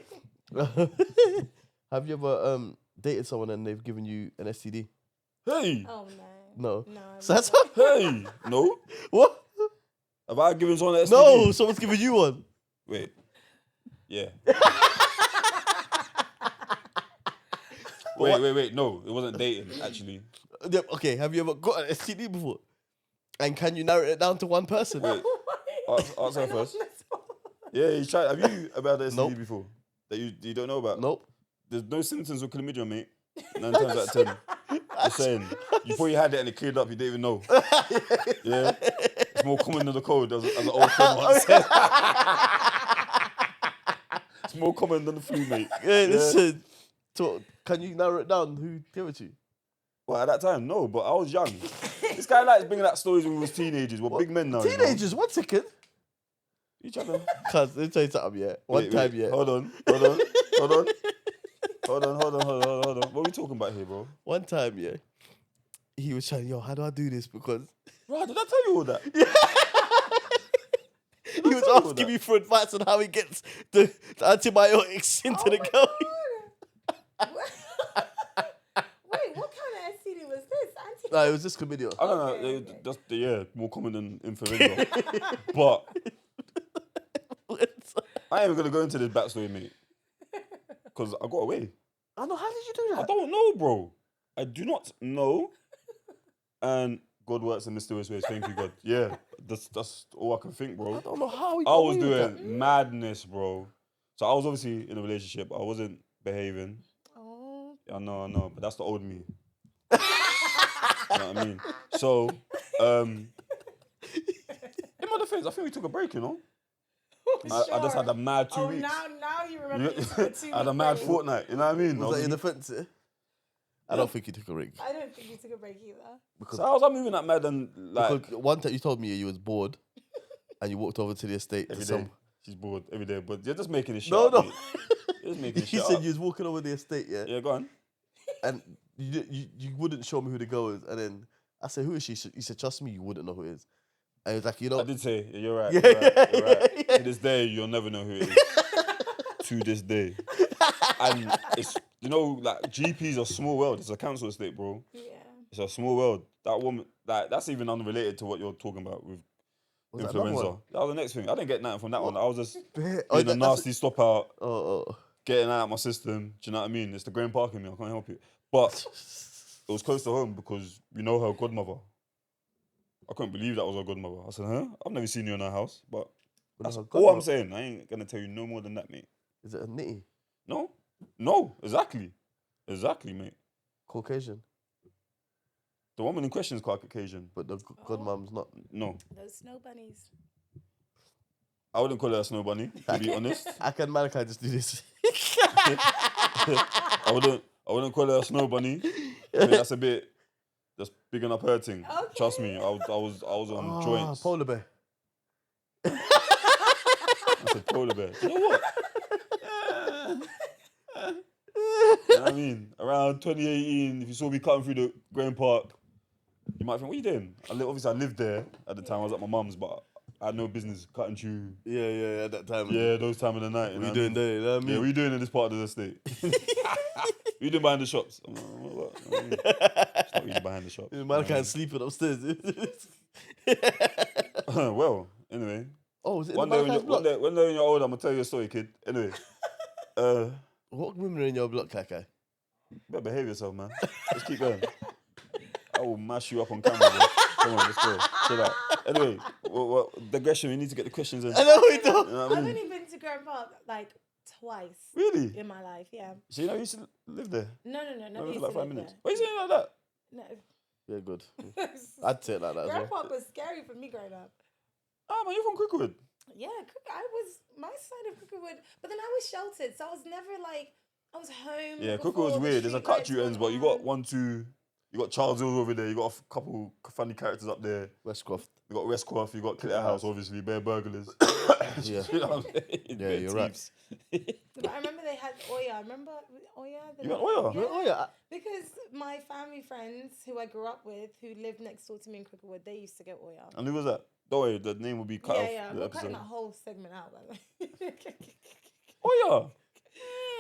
Have you ever dated someone and they've given you an STD? Hey. Oh No. no. So that's Hey. No. what? Have I given someone an STD? No, someone's giving you one. Wait. Yeah. Wait. No, it wasn't dating, actually. Yeah, okay, have you ever got an STD before? And can you narrow it down to one person? Wait. Ask her first. Yeah, you tried. Have you ever had an STD Nope. before that you don't know about? Nope. There's no symptoms of chlamydia, mate. 9 times out of 10. Just saying. You probably had it and it cleared up. You didn't even know. Yeah. It's more common than the cold, as an old friend once said. It's more common than the flu, mate. Yeah, listen. So, can you narrow it down? Who gave it to you? Well, at that time, no, but I was young. This guy likes bringing out stories when we was teenagers. We're big men now. Teenagers, You know? 1 second. You trying to... Cuz, let me tell you something, yeah. One time, yeah. Hold on. Hold on. What are we talking about here, bro? One time, yeah. He was trying, how do I do this? Because Right, did I tell you all that? he was asking me for advice on how he gets the antibiotics into the girl. Wait, what kind of STD was this? No, it was just chlamydia. I don't know. Okay. That's more common than influenza. But I ain't even gonna go into this backstory, mate. Because I got away. I know. How did you do I that? don't know, bro. I do not know. And God works in mysterious ways. Thank you, God. Yeah, that's all I can think, bro. I don't know how he I got was away with doing madness, bro. So I was obviously in a relationship. I wasn't behaving. Oh. I know, but that's the old me. You know what I mean? So, in my defense, I think we took a break, you know? I just had a mad 2 weeks. Now you remember you took a 2 I had a mad fortnight, you know what I mean? Was that your defense? Yeah? I don't think you took a break. I don't think you took a break either. Because, So how was I moving that mad and like... because one time you told me you was bored and you walked over to the estate Every to day. some... She's bored every day, but you're just making this shit No, up, no. mate. You're just making this He shit said up. you was walking over the estate, yeah? Yeah, go on. And you wouldn't show me who the girl is. And then I said, who is she? He said, trust me, you wouldn't know who it is. And he was like, I did say, yeah, you're right. Yeah, you're right, yeah, you're right. yeah. To this day, you'll never know who it is. To this day. And it's, like GP's a small world. It's a council estate, bro. Yeah. It's a small world. That woman, that's even unrelated to what you're talking about with Was that influenza. another one? That was the next thing. I didn't get nothing from that one. I was just Oh, doing a nasty stop out, Oh. getting out of my system. Do you know what I mean? It's the Graham Park in me. I can't help it. But it was close to home because we know her godmother. I couldn't believe that was her godmother. I said, huh? I've never seen you in her house. But that's all I'm saying. I ain't going to tell you no more than that, mate. Is it a nitty? No, exactly. Exactly, mate. Caucasian? The woman in question is Caucasian. But the godmom's not. No, Those snow bunnies. I wouldn't call her a snow bunny, to be honest. I can Malachi just do this. I wouldn't call her a snow bunny. I think that's a bit, that's bigging up her thing. Okay. Trust me, I was on joints. Polar bear. I said polar bear. You know what? You know what I mean? Around 2018, if you saw me cutting through the Graham Park, you might think, what are you doing? Obviously, I lived there at the time. I was at my mum's, but I had no business cutting through. Yeah, at that time. Yeah, those time of the night. What you doing there? You know what I mean? Yeah, what you doing in this part of the estate? What you doing behind the shops? I'm like, what? I mean, it's not really behind the shops. Malachi's sleeping upstairs. Well, anyway. Oh, is it One in day, the Malachi's block? when you're older, I'm going to tell you a story, kid. Anyway. What women are in your block, Kaka? Better behave yourself, man. Let's keep going. I will mash you up on camera, bro. Come on, let's go. Chill out. Anyway, digression, we need to get the questions in. I know we don't. You know what I I've mean? only been to Graham Park like twice Really? in my life. Yeah. So you know you used to live there? No. No, used for like to 5 live minutes. there. Why are you saying it like that? No. Yeah, good. I'd say it like that as Graham well. Park was scary for me growing up. Ah, man, you're from Cricklewood. Yeah, I was my side of Cricklewood, but then I was sheltered, so I was never like I was home. Yeah, before Cricklewood's the weird. There's a street cut lights you ends, but went you got on. 1, 2. You got Charles Hill over there. You got a couple funny characters up there. Westcroft. You got Westcroft. You got Clitter House, obviously. Bare burglars. Yeah. You know what I'm saying? Yeah, Bare you're right. thieves. But I remember they had Oya. Remember Oya? You got Oya? Yeah. Oh, yeah. Because my family friends who I grew up with, who lived next door to me in Cricklewood, they used to get Oya. And who was that? Don't worry, the name will be cut off. Yeah, the we're cutting episode. that whole segment out. By the way. Oh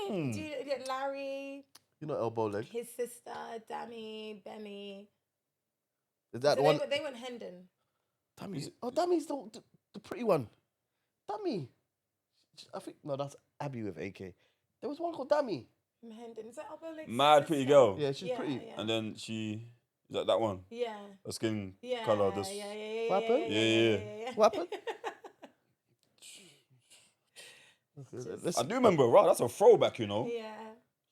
Do yeah. you, Larry, You know elbow leg. his sister, Dammy, Bemmy. Is that So the one? they went Hendon. Dammy's. Oh, Dammy's the pretty one. Dammy. I think no, that's Abby with AK. There was one called Dammy. From Hendon. Is that Elbow Leg's Mad pretty sister? girl. Yeah, she's pretty. Yeah. And then is that one? Yeah. The skin Yeah. colour. Yeah. This. Yeah. What happened? Yeah. What happened? I do remember. Right, that's a throwback, you know. Yeah.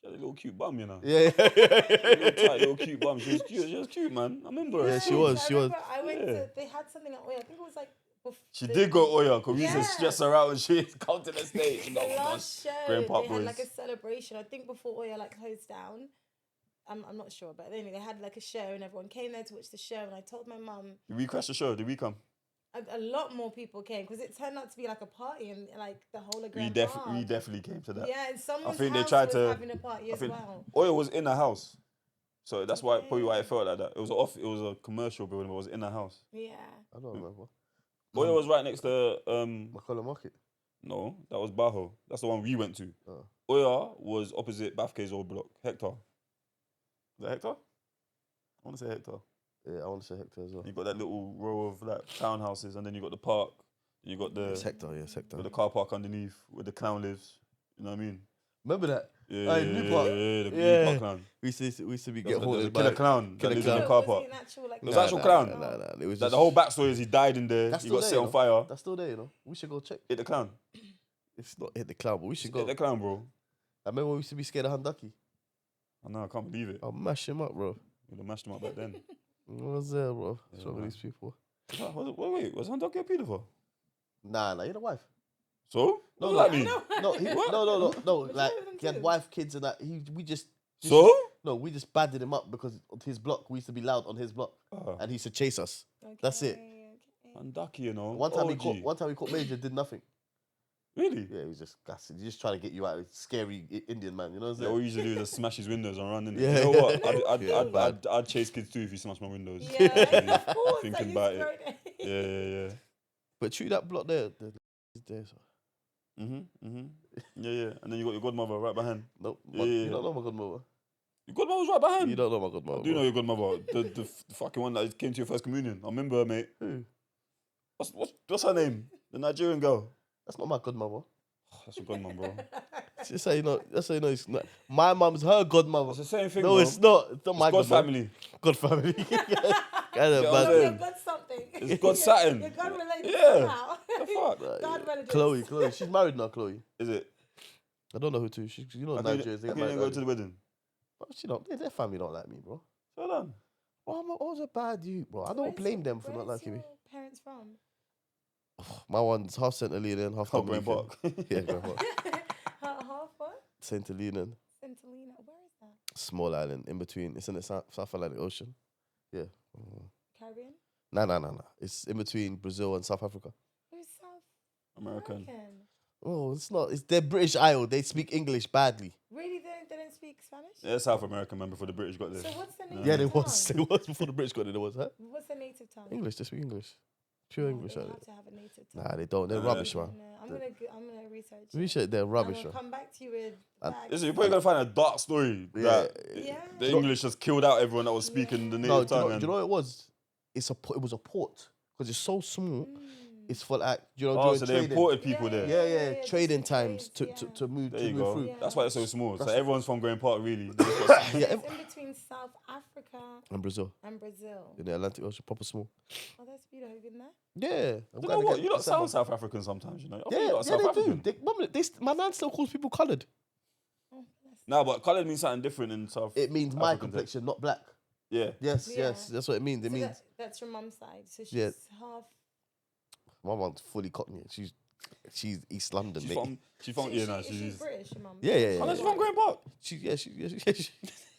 She had a little cute bum, you know. Yeah. Little tight, little cute bum. She was cute. She was cute, man. I remember. Yeah, her. she was. I She was. remember I went Yeah. to, they had something at Oya. I think it was like. She did go Oya because we used to Yeah. stress her out when she come to the stage. You know, The last show, Graham Park they had boys. like a celebration. I think before Oya like closed down. I'm not sure, but anyway, they had like a show and everyone came there to watch the show. And I told my mum, Did we crash the show? Did we come? a lot more people came because it turned out to be like a party and like the whole of We Grand Park. definitely came to that. Yeah, and someone's think they house tried was to- having a party I as think well. Oya was in a house, so that's why probably why it felt like that. It was a commercial building, but it was in a house. Yeah. I don't remember. Oya was right next to McCullough Market. no, that was Bajo. That's the one we went to. Oh. Oya was opposite Bafke's old block. Hector. Is that Hector? I want to say Hector. Yeah, I want to say Hector as well. You got that little row of like townhouses, and then you got the park. You got the It's Hector, yeah, it's Hector. got the car park underneath where the clown lives. You know what I mean? Remember that? Yeah, in New Park. the New Yeah. Park clown. We used to be There get was a haunted killer by. clown that Killer lives in the clown. car Was park. it an actual, like, It was actual clown. Nah. It was That just, the whole backstory is he died in there. That's He still got there, set you on know? fire. That's still there, you know. We should go check. Hit the clown. It's not hit the clown, but we should go. Hit the clown, bro. I remember when we used to be scared of Handaki. I know, I can't believe it. I'll mash him up, bro. We'd have mashed him up back then. What was there, bro? What's Yeah, wrong with man. these people? Wait, was Handaki a paedophile? Nah, you're the wife. So? No, What does that mean? No. What's Like wrong with them he had too? wife, kids, and that. We just So? we just banded him up because on his block we used to be loud on his block, and he used to chase us. That's it. Okay. Handaki, you know. One time OG. he caught Major, did nothing. Really? Yeah, he was just gassing. He's just trying to get you out. He's scary Indian man, you know what I'm Yeah, all saying? you usually do is just smash his windows and run in. Yeah. You know what? Yeah, bad. I'd chase kids too if he smashed my windows. Yeah, of course. Thinking I about used it. to throw Yeah. But true, that block there, there. So. Yeah. And then you got your godmother right behind. Nope, Yeah. you don't know my godmother. Your godmother's right behind. You don't know my godmother. I do know your godmother. The fucking one that came to your first communion. I remember her, mate. Who? What's her name? The Nigerian girl. That's not my godmother. That's your godmom, bro. Just so you know, it's not. My mum's her godmother. It's the same thing, No, bro. it's not. It's not my God godmother. family. God family. Kind of Yeah, bad. I know. You're God something. It's God Saturn. You're God related Yeah. somehow. The fuck? God relative. Chloe. She's married now, Chloe. Is it? I don't know who to. You know, I Nigerians. They can't get even married go early. to the wedding. But she don't. Their family don't like me, bro. So done. Oh, I was a bad youth, bro. I don't blame them for not liking me. Where's your parents from? My one's half St. Helena, half Green Dominican. Park. Yeah, Green Park. Half what? St. Helena, St. Helena. Where is that? small island in between. It's in the South Atlantic Ocean. Yeah. Caribbean? Nah. It's in between Brazil and South Africa. Who's South American. Oh, it's not. It's their British Isle. They speak English badly. Really? They don't speak Spanish? Yeah, South American, man, before the British got there. So what's the native Yeah, tongue? It was before the British got there. There was, huh? What's the native tongue? English. They speak English. Pure English. They Right? have to have a native tongue. Nah, they don't. They're rubbish, man. No, I'm gonna research. Research. They're rubbish, I'm man. gonna come back to you with And- facts. Listen, you're probably gonna find a dark story Yeah. that Yeah. the English just killed out everyone that was speaking the native tongue. Do you know what it was? It was a port because it's so small. It's for like Oh, during so they trading. imported people there. Yeah. Trading just times trades, to move There to you move go. through. Yeah. That's why it's so small. So everyone's from Green Park, really. Yeah, It's in between South Africa and Brazil and Brazil. in the Atlantic Ocean, proper small. Oh, that's beautiful. Have you been there? Yeah, You know what? You don't sound South African sometimes, you know. I think you lot are South they African. do. My nan still calls people coloured. Oh, bless. No, but coloured means something different in South. It means my African complexion, not black. Yeah. Yes, Yeah. that's what it means. It So means that's your mum's side. So she's Yeah. half. my mom's fully Cockney. She's East London, mate. She's from, yeah, no, She's she's. British, your mum. Yeah. Oh, no, she's from Green Park. She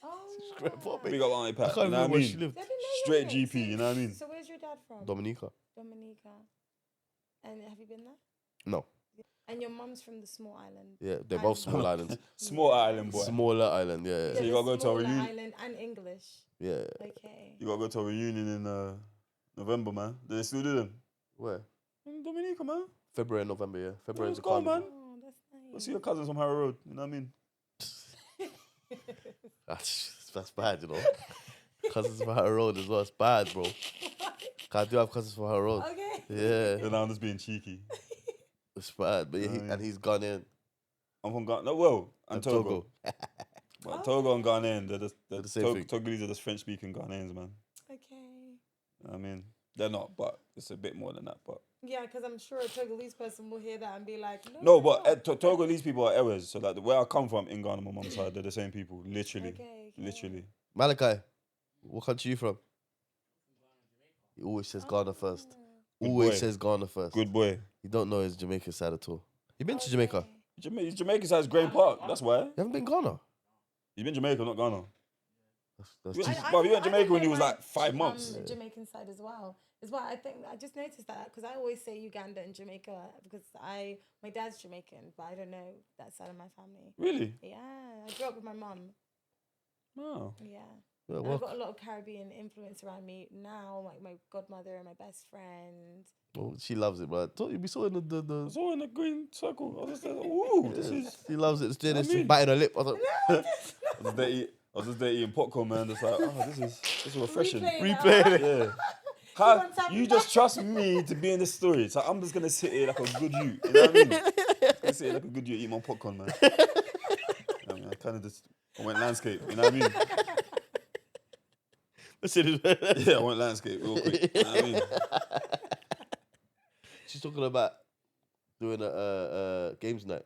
Oh, Green Park, mate. Big up Auntie I Pat. can't You know remember what I where she mean? lived. They've been there, Straight haven't they? GP, you know what I mean? So where's your dad from? Dominica. Dominica. And have you been there? No. And your mum's from the small island. Yeah, they're both small islands. Small island boy. Smaller island, yeah. So you gotta go to a Smaller reunion. Island and English. Yeah. Okay. You gotta go to a reunion in November, man. Do they still do them? Where? In Dominica, man. February and November, yeah. February is Let's the go, carnival. man. Oh, that's Go nice. see your cousins from Harrow Road. You know what I mean? That's bad, you know. Cousins from Harrow Road as well. It's bad, bro. I do have cousins from Harrow Road. Okay. Yeah, Then I'm just being cheeky. it's bad. But yeah, and he's gone in. I'm from Ghana. No, well, and Togo. But Oh. Togo and Ghanaian, they're the same thing. Togolese are just French speaking Ghanaians, man. Okay. You know what I mean, they're not, but it's a bit more than that. But Yeah, because I'm sure a Togolese person will hear that and be like, no, they're but not." Togolese people are Ewes. So like where I come from in Ghana, my mum's side, they're the same people, literally, Okay. literally. Malachi, what country you from? He always says Ghana first. Good Always boy. says Ghana first. Good boy. You don't know his Jamaican side at all. You been to Jamaica? Okay. Jamaica side's Green Park. That's why. You haven't been Ghana? You've been Jamaica, not Ghana. That's Yeah. just- Well, you went to I Jamaica know when he was my like 5 months. Jamaican side as well. Is why I think I just noticed that because I always say Uganda and Jamaica because my dad's Jamaican, but I don't know that side of my family. Really? Yeah, I grew up with my mum. Oh. Yeah. Yeah, And well, I've got a lot of Caribbean influence around me now, like my godmother and my best friend. well, she loves it, but we saw in the It's all in the green circle. I was just like, ooh, this is. she loves it. She's doing this, I mean- she's biting her lip. I was like, I was just there eating popcorn, man. Just like, oh, this is refreshing. Replay that. replaying it. Yeah. How, wants to have you it just back. trust me to be in this story. So I'm just gonna sit here like a good you. You know what I mean? Just gonna sit here like a good you, eat my popcorn, man. I mean, I kind of just went landscape. You know what I mean? Yeah, I went landscape real quick. You know what I mean? She's talking about doing a games night.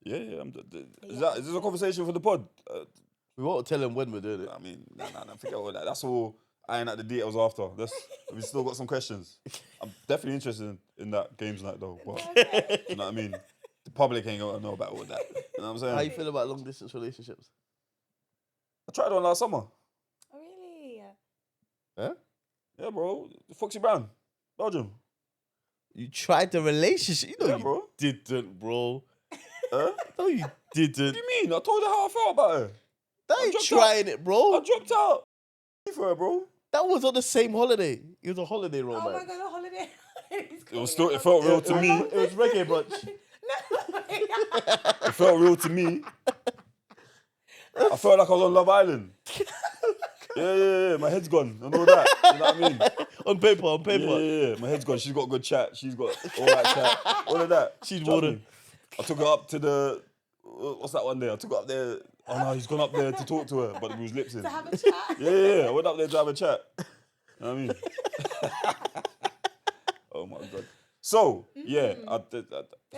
Yeah. Is this a conversation for the pod? We won't tell him when we're doing it. I mean, nah, forget all that. That's all iron out the details after. We still got some questions. I'm definitely interested in that games night though. But you know what I mean? The public ain't gonna know about all that. You know what I'm saying? How you feel about long distance relationships? I tried one last summer. Oh, really? Huh? Yeah, bro. Foxy Brown, Belgium. You tried the relationship. You know Yeah, you bro. didn't, bro. Huh? No, you didn't. What do you mean? I told her how I felt about her. That ain't dropped trying it, bro. I dropped out for her, bro. That was on the same holiday. It was a holiday Oh my romance. god, the holiday. It felt real to me. It was reggae brunch. It felt real to me. I felt like I was on Love Island. Yeah. My head's gone and all that. You know what I mean? on paper. Yeah. My head's gone. She's got good chat. She's got all that chat. All of that. She's Do you know what I water. mean? I took her up to the. What's that one day? I took her up there. Oh no, he's gone up there to talk to her, but we was lip sync. To have a chat. Yeah. I went up there to have a chat. You know what I mean? Oh my god. So yeah,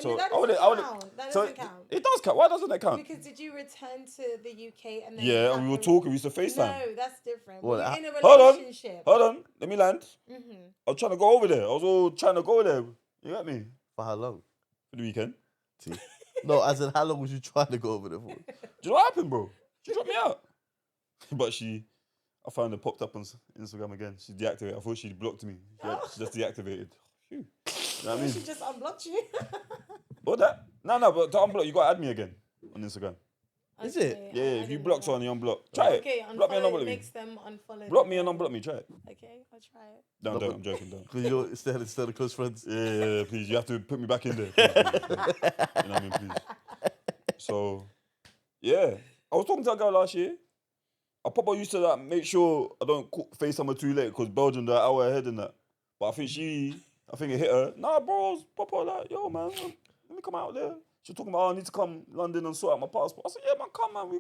so I would. That So doesn't count. it does count. Why doesn't that count? Because did you return to the UK and then Yeah, and we were talking. We used to FaceTime. No, that's different. Well, Were you in a Hold relationship? on. Let me land. I was trying to go over there. I was all trying to go there. You get me? For how long? For the weekend. See? No, as in how long was you trying to go over there for? Do you know what happened, bro? She dropped me out. But I found her popped up on Instagram again. She deactivated. I thought she blocked me. She just deactivated. Phew. You know what I mean? She just unblocked you. What that? No, but to unblock, you gotta add me again on Instagram. Is it? Yeah, if you block someone, you unblock. Try it. Block me and unblock me. Makes them unfollow. Block me and unblock me. Try it. Okay, I'll try it. No, don't. I'm joking. Don't. Because you're instead of close friends. Yeah, please. You have to put me back in there. Please. You know what I mean? Please. So, yeah. I was talking to a girl last year. I probably used to like, make sure I don't FaceTime her too late because Belgium, they're an hour ahead and that. But I think it hit her. Nah, bro, I was proper like, yo, man, let me come out there. She was talking about, I need to come London and sort out my passport. I said, yeah, man, come, man. We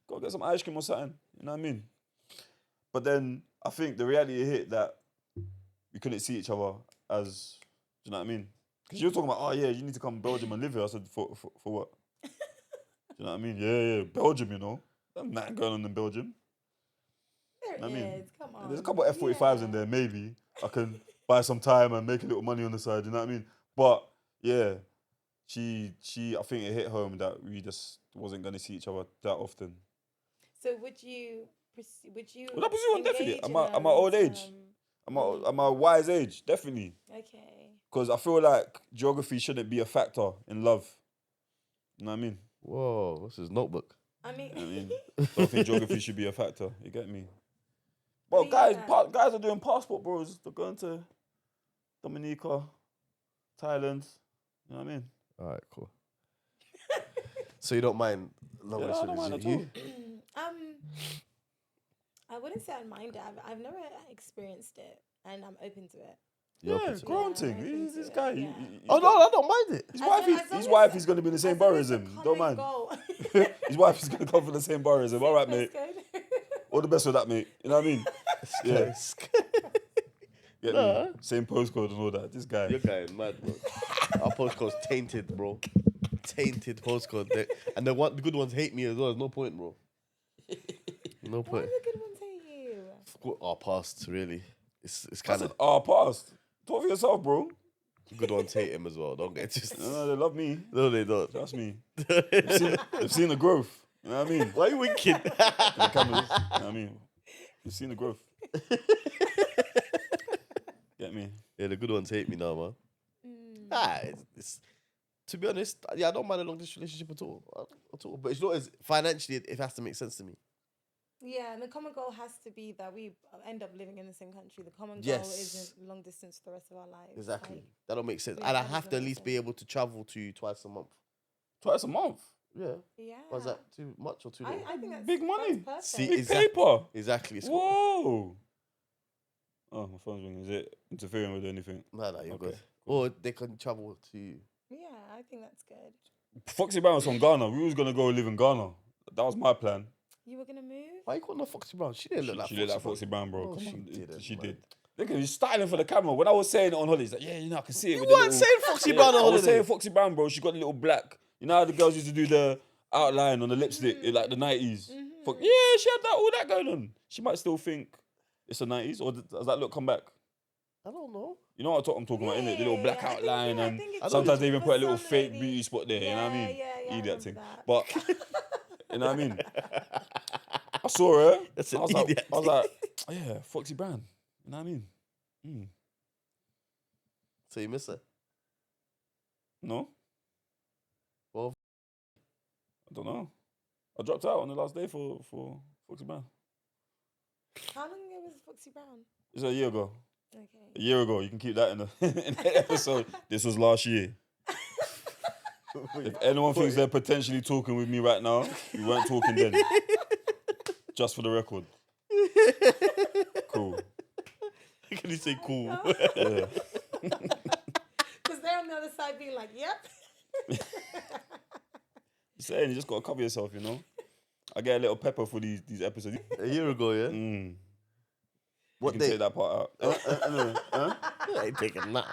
gotta get some ice cream or something. You know what I mean? But then I think the reality hit that we couldn't see each other as, do you know what I mean? Because you were talking about, oh, yeah, you need to come Belgium and live here. I said, for what? Do you know what I mean? Yeah, Belgium, you know. There's nothing going on in Belgium. There is. Come on. There's a couple of F45s in there, maybe. I can buy some time and make a little money on the side, you know what I mean? But, yeah, I think it hit home that we just wasn't going to see each other that often. So would you Would I pursue one? Definitely. At my old age. At my wise age, definitely. Okay. Because I feel like geography shouldn't be a factor in love. You know what I mean? Whoa, what's his notebook? I mean, I don't think geography should be a factor. You get me? Well, guys are doing passport bros. They're going to Dominica, Thailand. You know what I mean? All right, cool. So you don't mind long Yeah, I don't mind at all. I wouldn't say I mind it. I've never experienced it, and I'm open to it. Yeah, granting. He's this guy. Yeah. Oh no, I don't mind it. His wife is going to be in the same borough as him. Don't mind. His wife is going to come from the same borough as him. All right, mate. All the best with that, mate. You know what I mean? Yeah. Get me? Same postcode and all that. This guy. Your guy is mad, bro. Our postcode's tainted, bro. Tainted postcode. And the good ones hate me as well. There's no point, bro. No Why point. do the good ones hate you? Our past, really. It's kind of Our past. Talk for yourself, bro. good ones hate him as well. Don't get just. No, they love me. No, they don't. Trust me. They've seen the growth. You know what I mean? Why are you winking? The cameras. You know what I mean? You've seen the growth. Get me? Yeah, the good ones hate me now, man. Nah, it's to be honest, yeah, I don't mind a long distance relationship at all. But it's not as financially, it has to make sense to me. Yeah, and the common goal has to be that we end up living in the same country. The common goal Yes. isn't long distance for the rest of our lives. Exactly. Like, That'll make sense. yeah, And I that have does to at make least be sense. able to travel to you twice a month. Twice a month. Yeah. yeah. Was that too much or too little? I think that's Big money. That's See, perfect. Big paper. Exactly. It's Whoa. Oh, my phone's ringing. Is it interfering with anything? No, you're Okay. good. Or they can travel to you. Yeah, I think that's good. Foxy Brown was from Ghana. We was going to go live in Ghana. That was my plan. You were gonna move? Why you calling her Foxy Brown? She didn't look like She Foxy looked like Brown. Foxy Brown, bro. No, Come she on. didn't, She man. did. Look at he's styling for the camera. When I was saying it on holiday, he's like, yeah, you know, I can see it. You with the weren't little- saying Foxy Brown on I was holiday. saying Foxy Brown, bro. She got a little black. You know how the girls used to do the outline on the lipstick in like the 90s? Yeah, she had all that going on. She might still think it's the 90s, or does that look come back? I don't know. You know what I'm talking about, innit? The little black I think- outline, I and think it's sometimes they for even put a little some fake ladies. beauty spot there. You know what I mean? Yeah, I Idiot remember thing. that. But you know what I mean? I saw her. That's I an was like, idiot I was like, oh, yeah, Foxy Brown. You know what I mean? So you miss her? No, Well, I don't know. I dropped out on the last day for Foxy Brown. How long ago was Foxy Brown? It was a year ago. Okay. A year ago. You can keep that in the, in the episode. This was last year. If anyone thinks they're potentially talking with me right now, we weren't talking then. Just for the record. Cool. can you say cool? Yeah. Because they're on the other side being like, yep. Saying you just gotta cover yourself, you know. I get a little pepper for these episodes. A year ago, yeah? What You can day? take that part out. Huh? I ain't taking that, man.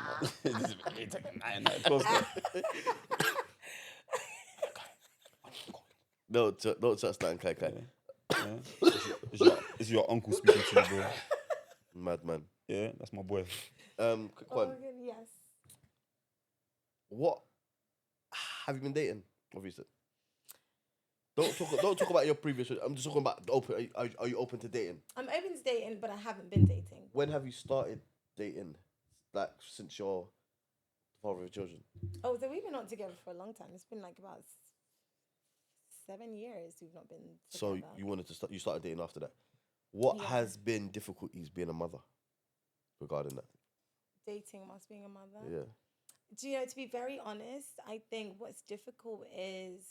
You ain't taking that, of course not. Don't touch that and kai. Yeah. It's your uncle speaking to you, bro. Madman. Yeah, that's my boy. Quick Oh, one. good, yes. What have you been dating? Obviously. Don't talk about your previous. I'm just talking about the open. Are you open to dating? I'm open to dating, but I haven't been dating. When have you started dating? Like since you're the father of your children. Oh, so we've been not together for a long time. It's been like about 7 years we've not been So together. you wanted to start. You started dating after that. What Yeah. has been difficulties being a mother regarding that? Dating whilst being a mother. Yeah. Do you know, to be very honest, I think what's difficult is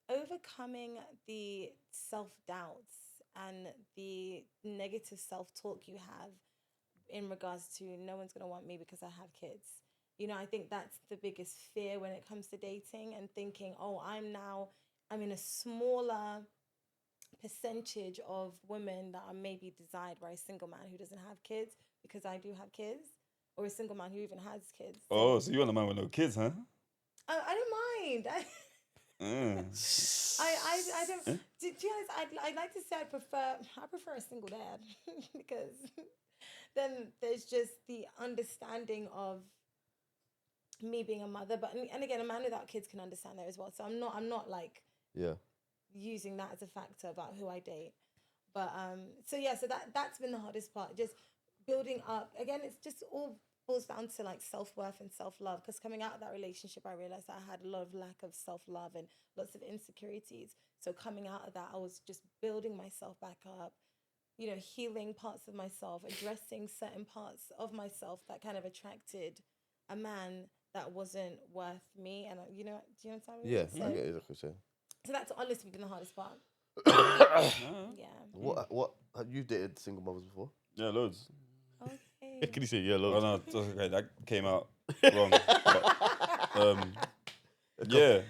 overcoming the self-doubts and the negative self-talk you have in regards to no one's going to want me because I have kids. You know, I think that's the biggest fear when it comes to dating and thinking, oh, I'm in a smaller percentage of women that are maybe desired by a single man who doesn't have kids because I do have kids, or a single man who even has kids. Oh, so you're the man with no kids, huh? I don't mind. I don't. To be honest, I'd like to say I prefer a single dad because then there's just the understanding of me being a mother. But and again, a man without kids can understand that as well. So I'm not like using that as a factor about who I date. But so that's been the hardest part. Just building up. Again, it's just all boils down to like self-worth and self-love, because coming out of that relationship I realized that I had a lot of lack of self-love and lots of insecurities. So coming out of that, I was just building myself back up, you know, healing parts of myself, addressing certain parts of myself that kind of attracted a man that wasn't worth me. And do you know what I'm saying? Yeah, I get it. Like so that's honestly been the hardest part. Yeah. What have you dated single mothers before? Yeah, loads. Okay. Can you say yeah, Oh loads? no, that's okay. That came out wrong. But, yeah,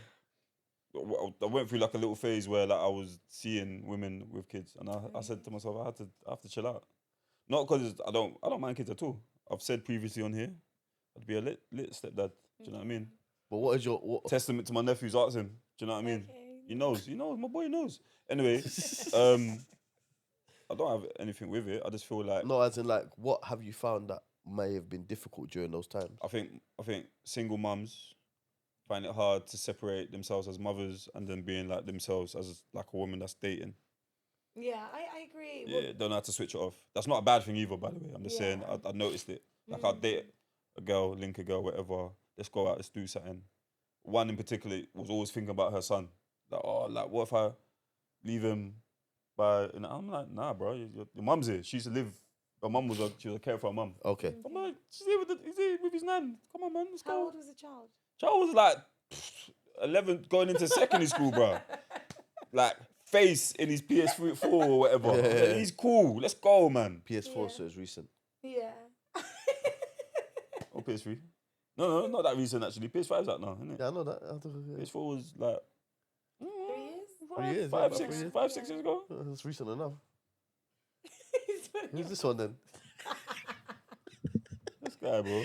I went through like a little phase where like I was seeing women with kids, and I said to myself, I have to chill out. Not because I don't mind kids at all. I've said previously on here, I'd be a lit stepdad. Do you know what I mean? But what is your Testament to my nephews? Ask him. Do you know what I mean? Okay. He knows. My boy knows. Anyway, I don't have anything with it. I just feel like no, as in like, what have you found that may have been difficult during those times? I think single mums find it hard to separate themselves as mothers and then being like themselves as like a woman that's dating. Yeah, I agree. Yeah, don't know how to switch it off. That's not a bad thing either, by the way. I'm just saying I noticed it. Like I'll date a girl, link a girl, whatever. Let's go out, let's do something. One in particular was always thinking about her son. Like, what if I leave him by... And I'm like, nah, bro, your mum's here. She used to live... She was a care for her mum. Okay. I'm like, he's here with his nan. Come on, man, let's go. How old was the child? Child was like 11 going into secondary school, bro. Like, face in his PS4 or whatever. I was like, he's cool. Let's go, man. PS4, so it's recent. Yeah. Or PS3. No, not that recent, actually. PS5's out now, isn't it? Yeah, I know that. PS4 was like... 3 years? 3 years. Five, yeah, 6 3 years. 5, 6 years ago. That's recent enough. Who's this one then? This guy, bro.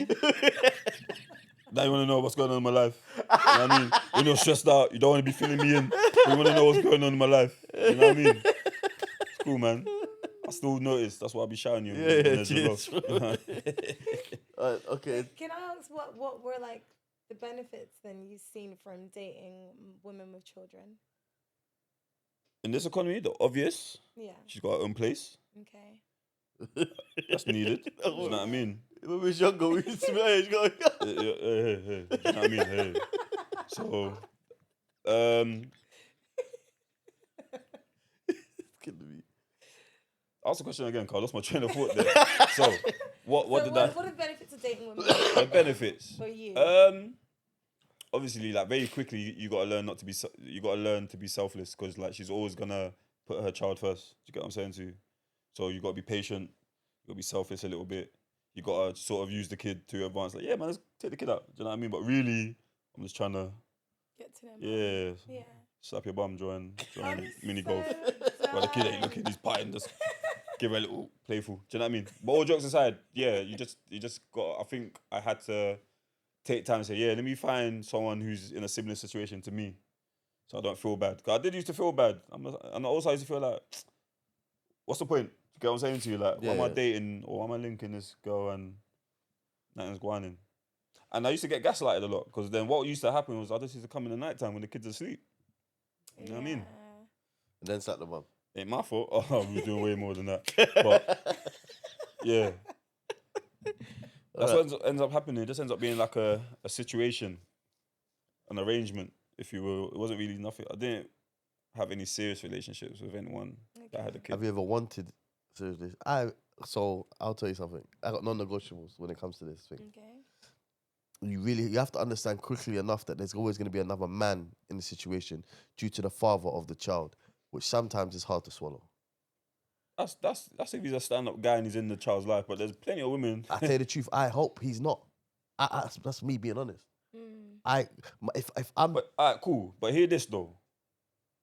Now you want to know what's going on in my life. You know what I mean? When you're stressed out, you don't want to be filling me in. You want to know what's going on in my life. You know what I mean? It's cool, man. I still notice. That's why I'll be shouting you. Yeah, cheers. Okay. Can I ask what were like the benefits then you've seen from dating women with children? In this economy, the obvious. Yeah. She's got her own place. Okay. That's needed. You know what I mean? When we was younger, we used to be age going. Hey. You know what I mean? Hey. So, Killing me. ask the question again, Carl. I lost my train of thought there. So, what What did are the benefits of dating women the benefits? for you? Obviously, like very quickly, you gotta learn not to be. You gotta learn to be selfless, because like she's always gonna put her child first. Do you get what I'm saying to you? So you gotta be patient. You gotta be selfless a little bit. You gotta sort of use the kid to advance. Like, yeah, man, let's take the kid out. Do you know what I mean? But really, I'm just trying to. Get to them. Yeah. Yeah. Slap your bum, join I'm mini golf. so But the kid ain't looking, he's patting, just give her a little playful. Do you know what I mean? But all jokes aside, yeah, you just got. I think I had to take time to say, yeah, let me find someone who's in a similar situation to me, so I don't feel bad. Cause I did used to feel bad, and I also used to feel like, what's the point? You get what I'm saying to you? Like, why am I dating or why am I linking this girl and nothing's going in? And I used to get gaslighted a lot because then what used to happen was I just used to come in the night time when the kids are asleep. You know what I mean? And then slap the mum. Ain't my fault. Oh, we're doing way more than that. But yeah. That's what ends up happening. It just ends up being like a situation, an arrangement, if you will. It wasn't really nothing. I didn't have any serious relationships with anyone that had a kid. Have you ever wanted seriously? So I'll tell you something. I got non-negotiables when it comes to this thing. Okay. You have to understand quickly enough that there's always going to be another man in the situation due to the father of the child, which sometimes is hard to swallow. That's if he's a stand-up guy and he's in the child's life, but there's plenty of women. I tell you the truth, I hope he's not. That's me being honest. If I'm... But, all right, cool. But hear this, though.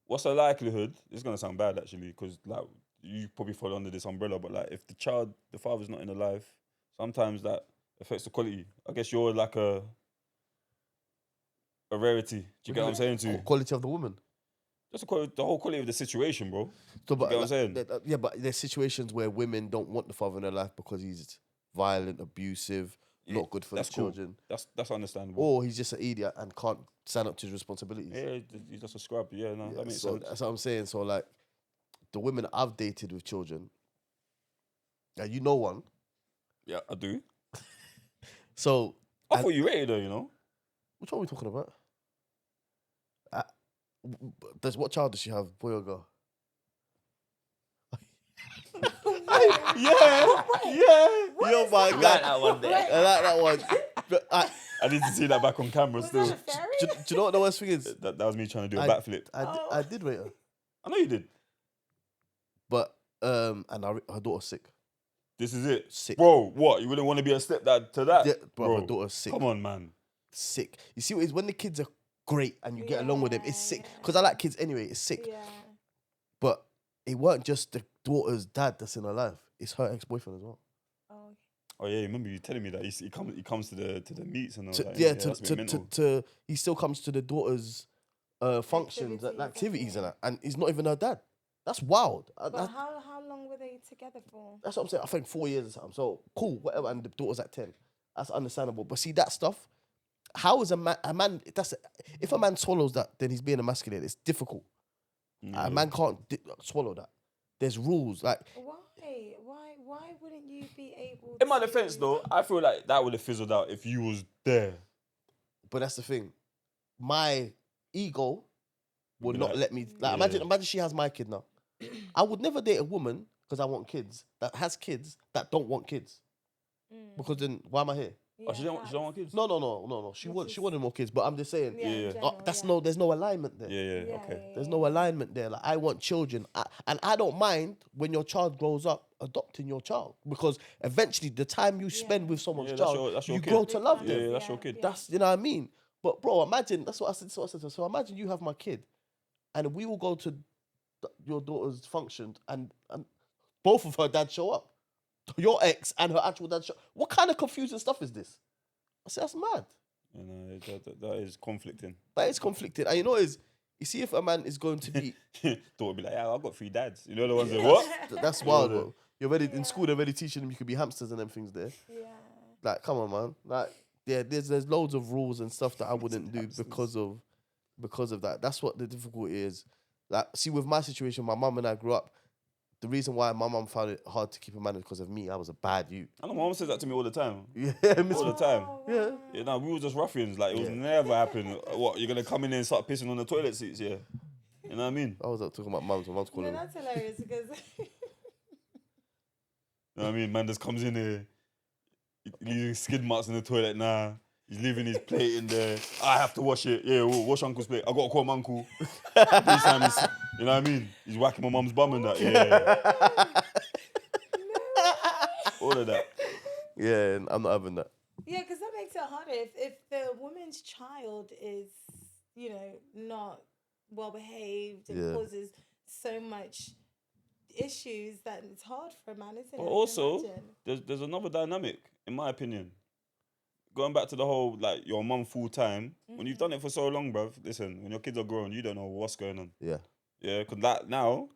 What's the likelihood? It's going to sound bad, actually, because like you probably fall under this umbrella, but like if the father's not in the life, sometimes that affects the quality. I guess you're like a rarity. Do you get what I'm saying to you? Quality of the woman. Just the whole quality of the situation, bro. So, but, you get what I'm saying? Yeah, but there's situations where women don't want the father in their life because he's violent, abusive, not good for the children. That's understandable. Or he's just an idiot and can't stand up to his responsibilities. Yeah, he's just a scrub. Yeah, no, that makes sense. That's what I'm saying. So, like, the women I've dated with children, and you know one. Yeah, I do. So... I thought you rated her, you know? Which one are we talking about? What child does she have, boy or girl? Yeah. Yo, my God. I like that one there. I like that one. But I need to see that back on camera still. That a fairy? do you know what the worst thing is? That was me trying to do a backflip. I did rate her. I know you did. But, and her daughter's sick. This is it. Sick. Bro, what? You wouldn't want to be a stepdad to that? Yeah, bro, her daughter's sick. Come on, man. Sick. You see what it is? When the kids are great and you get along with them, it's sick. Because I like kids anyway, it's sick. Yeah. But it weren't just the daughter's dad that's in her life. It's her ex-boyfriend as well. Oh yeah, remember you telling me that he comes to the meets and all that. He still comes to the daughter's functions, activities and that, and he's not even her dad. That's wild. But how long were they together for? That's what I'm saying. I think 4 years or something. So cool, whatever. And the daughter's at 10. That's understandable. But see that stuff. How is a man? If a man swallows that, then he's being emasculated. It's difficult. A man can't swallow that. There's rules. Like why wouldn't you be able? In my defense, though, I feel like that would have fizzled out if you was there. But that's the thing. My ego would not let me. Like, imagine she has my kid now. I would never date a woman because I want kids that has kids that don't want kids. Because then why am I here? Yeah, she don't want kids. No. She wanted more kids, but I'm just saying. General, there's no alignment there. Okay. There's no alignment there. Like I want children, and I don't mind when your child grows up adopting your child because eventually the time you spend with someone's child, that's your you kid. grow to love them. Yeah, that's your kid. That's you know what I mean. But bro, imagine that's what I said. So imagine you have my kid, and we will go to your daughter's function, and both of her dads show up. Your ex and her actual dad. What kind of confusing stuff is this? I said, that's mad. You know, that is conflicting. That is conflicting. And you know what is, you see if a man is going to be... Thought would be like, yeah, I've got 3 dads. You know the ones that, what? That's wild, bro. You're ready, in school, they're already teaching them you could be hamsters and them things there. Yeah. Like, come on, man. Like, yeah, there's loads of rules and stuff that I wouldn't do because of that. That's what the difficulty is. Like, see, with my situation, my mum and I grew up. The reason why my mum found it hard to keep a man is because of me. I was a bad youth. I know my mum says that to me all the time. Yeah, all the time. Yeah. No, we were just ruffians. Like, it was never happen. What, you're going to come in and start pissing on the toilet seats, yeah? You know what I mean? I was talking about mums. My mum's calling me. That's hilarious because... You know what I mean? Man just comes in here, leaving skid marks in the toilet now. He's leaving his plate in there. I have to wash it. Yeah, we'll wash uncle's plate. I got to call my uncle. You know what I mean? He's whacking my mum's bum and that. Yeah. All of that. Yeah, I'm not having that. Yeah, because that makes it harder. If the woman's child is, you know, not well behaved and causes so much issues that it's hard for a man, isn't it? But I can also, imagine. there's another dynamic, in my opinion. Going back to the whole, like, your mum full time, when you've done it for so long, bruv, listen, when your kids are grown, you don't know what's going on. Yeah. Yeah, because that now,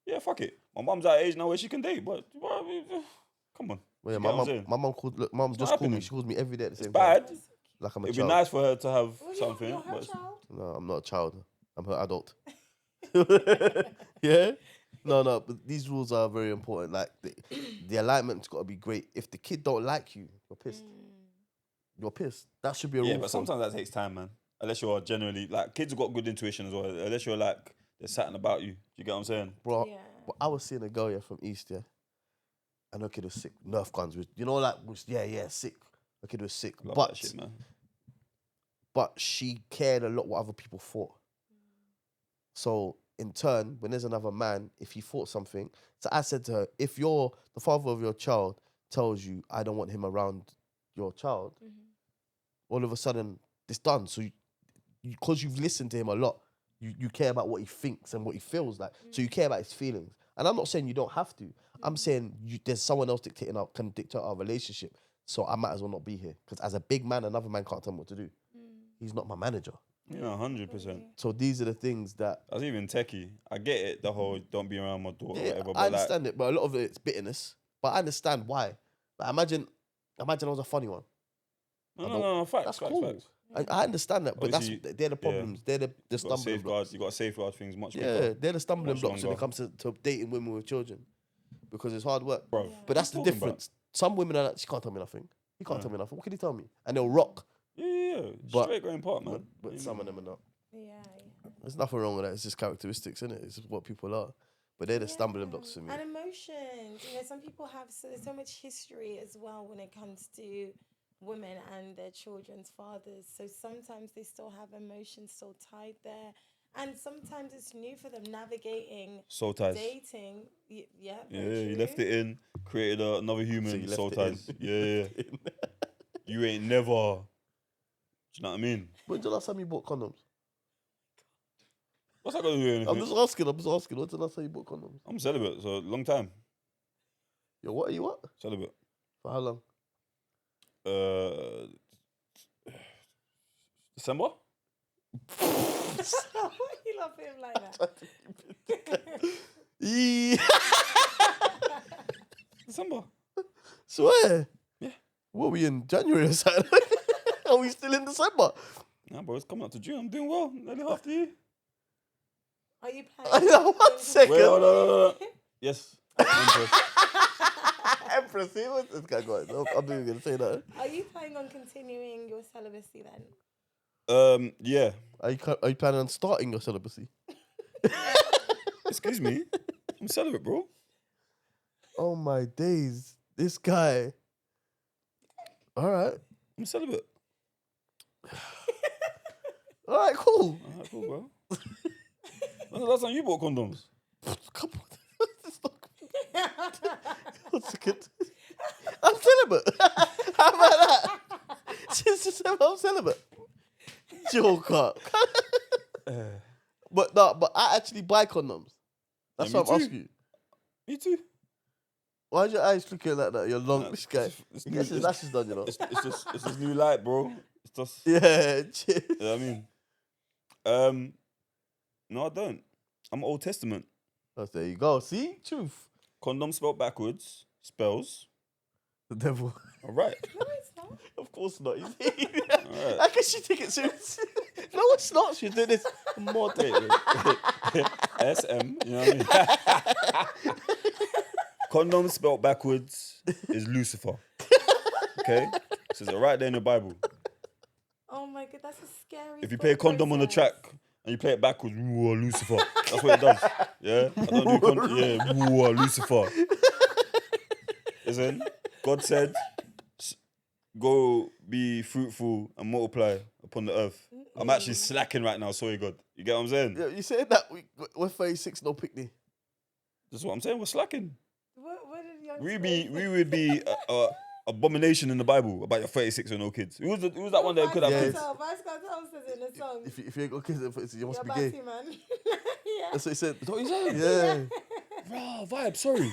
yeah, fuck it. My mum's at an age now where she can date, but come on. Well, yeah, You my get what I'm mum, saying? my mum called. Look, mum It's just not called me. happening. She calls me every day at the It's same bad. time. Like I'm a It'd be child. nice for her to have Well, something. you're her But child. No, I'm not a child. I'm her adult. Yeah. No. But these rules are very important. Like the alignment's got to be great. If the kid don't like you, you're pissed. You're pissed. That should be a yeah, rule. but sometimes that takes time, man. Unless you're generally, like, kids have got good intuition as well. Unless you're like, there's something about you. Do you get what I'm saying? Bro, Yeah. but I was seeing a girl from East, yeah, and her kid was sick. Nerf guns, with sick. Her kid was sick, Love but that shit, man. she cared a lot what other people thought. So in turn, when there's another man, if he thought something, so I said to her, if the father of your child tells you I don't want him around your child, all of a sudden it's done. So because you've listened to him a lot, you care about what he thinks and what he feels like. So you care about his feelings. And I'm not saying you don't have to. I'm saying there's someone else can dictate our relationship. So I might as well not be here. Because as a big man, another man can't tell me what to do. He's not my manager. Yeah, 100%. So these are the things that... That's even techie. I get it, the whole don't be around my daughter or Yeah, whatever. But I understand it, but a lot of it's bitterness. But I understand why. Like, imagine I was a funny one. No, facts. That's facts, cool. facts. I understand that, but Obviously, they're the problems. They're the stumbling blocks. You got to safeguard things much Yeah, quicker. they're the stumbling Much blocks when it longer. comes to dating women with children. Because it's hard work. Bruv, But that's the what are you talking difference. Some women are like, she can't tell me nothing. He can't tell me nothing. What can he tell me? And they'll rock. Yeah. But- Straight going part, man. But some of them are not. Yeah. There's nothing wrong with that. It's just characteristics, isn't it? It's just what people are. But they're the stumbling blocks for me. And emotions. You know, some people have there's so much history as well when it comes to women and their children's fathers. So sometimes they still have emotions still tied there. And sometimes it's new for them navigating Soul ties. dating. Yeah. Yeah, very you true. left it in, created another human, you soul left it ties. Yeah. You ain't never. Do you know what I mean? When's the last time you bought condoms? What's that got to do with anything? I'm just asking. When's the last time you bought condoms? I'm celibate, so long time. Yo, what are you what? Celibate. For how long? December? Why you love him like that? Yeah. December. Swear. Yeah. What, are we in January or something? Are we still in December? Nah, bro, it's coming up to June. I'm doing well. Nearly half the year. Are you planning? One second. Wait, hold on. Yes. Empress, see what this guy got? I'm not even going to say that. Are you planning on continuing your celibacy then? Yeah. Are you planning on starting your celibacy? Excuse me. I'm celibate, bro. Oh my days. This guy. All right. I'm celibate. All right, cool. Alright, cool, bro. When's the last time you bought condoms? Come on. It's not cool. 1 second. I'm celibate. How about that? Since December, I'm celibate. Joker. But I actually buy condoms. That's Yeah, what me I'm too. asking you. Me too. Why's your eyes looking like that? You're long. Nah, This guy. it's He gets new- his lashes done, you know. It's this new light, bro. It's just. Yeah, cheers. You know what I mean? No, I don't. I'm Old Testament. Oh, there you go. See? Truth. Condom spelled backwards spells. The devil. All right. No, it's not. Of course not. Alright. How can she take it seriously? No, it's not. She's doing this more. SM, you know what I mean? Condom spelled backwards is Lucifer. Okay? It says it right there in the Bible. Oh my god, that's a scary. If you play a thought condom on the process. track and you play it backwards, woo, Lucifer. That's what it does. Yeah? I don't do yeah, woo, Lucifer. Listen, God said, go be fruitful and multiply upon the earth. I'm actually slacking right now, sorry God. You get what I'm saying? Yeah, you said that we're 36, no picnic. That's what I'm saying, we're slacking. What did young We would be a abomination in the Bible about your 36 and no kids. Who was that one that could have Yeah, kids? Vice Cartel says in the song. If you ain't got kids, you must You're be gay. batty, man. Yeah. That's what he said. That's what he said. Yeah. Bro, vibe, sorry.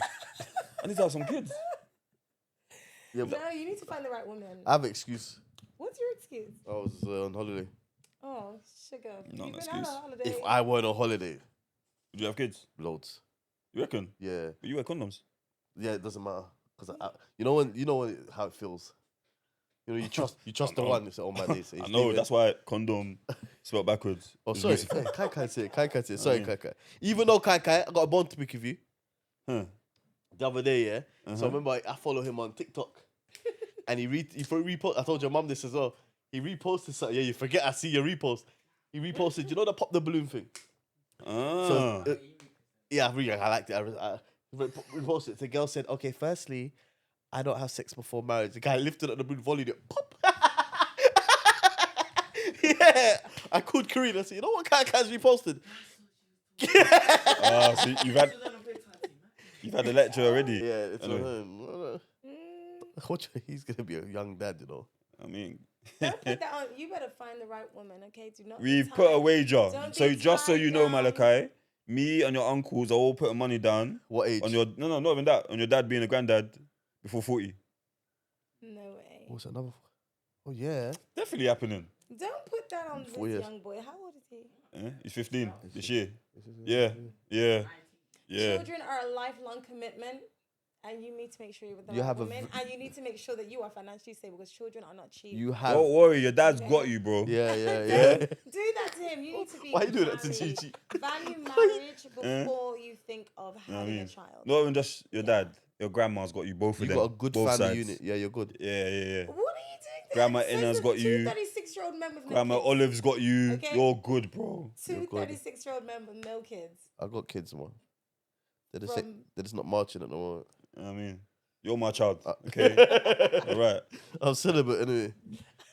I need to have some kids. Yeah, but No, you need to find the right woman. I have an excuse. What's your excuse? I was on holiday. Oh, sugar. No, You've no been out excuse. on holiday. If I weren't on holiday, Do you have kids? loads. You reckon? Yeah, But you wear condoms. yeah, it doesn't matter because you know how it feels. You know, you trust the know. one. You say, "Oh my days." I know, that's why condom spelled backwards. Oh, is sorry. Lucifer. Kai Kai say it. Kai Kai say it. Sorry, mean- Kai Kai. Even though Kai Kai, I got a bone to pick with you Huh. the other day, yeah? So Uh-huh. I remember I follow him on TikTok. And he repost. I told your mum this as well. He reposted something. Yeah, you forget I see your repost. He reposted, you know the pop the balloon thing? Ah. So, yeah, I liked it. I reposted it. The girl said, okay, firstly, I don't have sex before marriage. The guy lifted up the balloon, volleyed it. Pop. Yeah. I called Karina. I said, you know what Kai's reposted? So you've had a lecture already. Yeah, it's on Anyway. him. He's going to be a young dad, you know. I mean, Don't put that on. You better find the right woman, okay? Do not. we've be put a tied- wager. Don't So be just so tied you know, down. Malachi, me and your uncles are all putting money down What age? on your no, not even that. On your dad being a granddad before 40. No way. What's another? Oh, yeah. Definitely happening. Don't put that on this 4 years. young boy. How old is he? He's 15 this year. Yeah. Children are a lifelong commitment, and you need to make sure you're with the You right have a woman, and you need to make sure that you are financially stable because children are not cheap. You have. Don't worry, your dad's got you, bro. Yeah. Do that to him. You need to be. Why you doing that to married. Gigi? Value marriage before you think of You know what I having mean? a child. Not even just your dad. Your grandma's got you, both of You them. got a good both family sides. unit. Yeah, you're good. Yeah. What are you doing? Grandma there? Ina's Says got the you. 36-year-old men with no Grandma kids. Olive's got you. Okay. You're good, bro. Two good. 36-year-old men with no kids. I got kids, man. They're just, From- they're just not marching at the moment. You know what I mean? You're my child, okay? All right. I'm celibate anyway.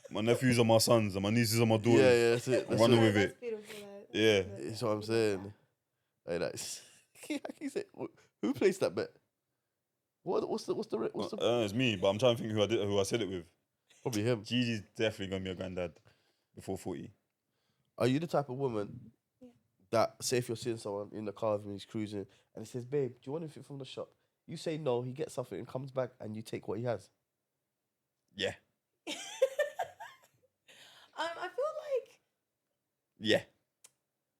My nephews are my sons and my nieces are my daughters. Yeah, that's it. That's running it. with That's it. beautiful. That's Yeah. beautiful. That's what I'm saying. Hey, that's. He said, who placed that bet? What's the It's me, but I'm trying to think who I said it with. probably him. Gigi's definitely gonna be a granddad before 40. Are you the type of woman that, say if you're seeing someone in the car with him, he's cruising, and he says, babe, do you want anything from the shop? You say no, he gets something and comes back and you take what he has. Yeah. I feel like, Yeah.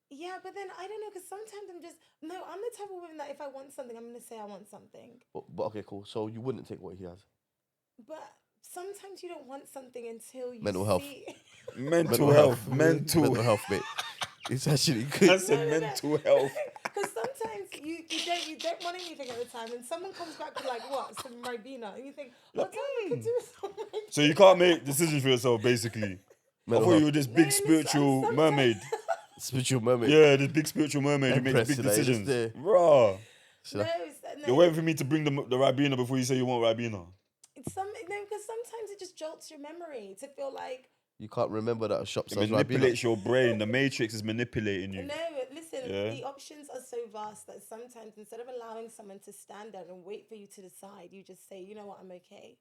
yeah, but then I don't know, because sometimes I'm the type of woman that if I want something, I'm going to say I want something. But okay, cool. So you wouldn't take what he has. But sometimes you don't want something until you Mental health. see. Mental health. Mental health, mate. It's actually good. I said mental health. Because sometimes you don't want anything at the time, and someone comes back with like what, some Ribena, and you think, what time we could do something. So you can't make decisions for yourself, basically. I Mental thought you health. were this No, big listen, spiritual sometimes- mermaid. Spiritual mermaid. Yeah, this big spiritual mermaid who makes Empress, big like, just decisions. there. Raw. Should I- You're waiting for me to bring the Ribena before you say you want Ribena. Because sometimes it just jolts your memory to feel like, You can't remember that a shop It sells manipulates Ribena. your brain. The Matrix is manipulating you. no, listen, Yeah. the options are so vast that sometimes instead of allowing someone to stand there and wait for you to decide, you just say, you know what, I'm okay.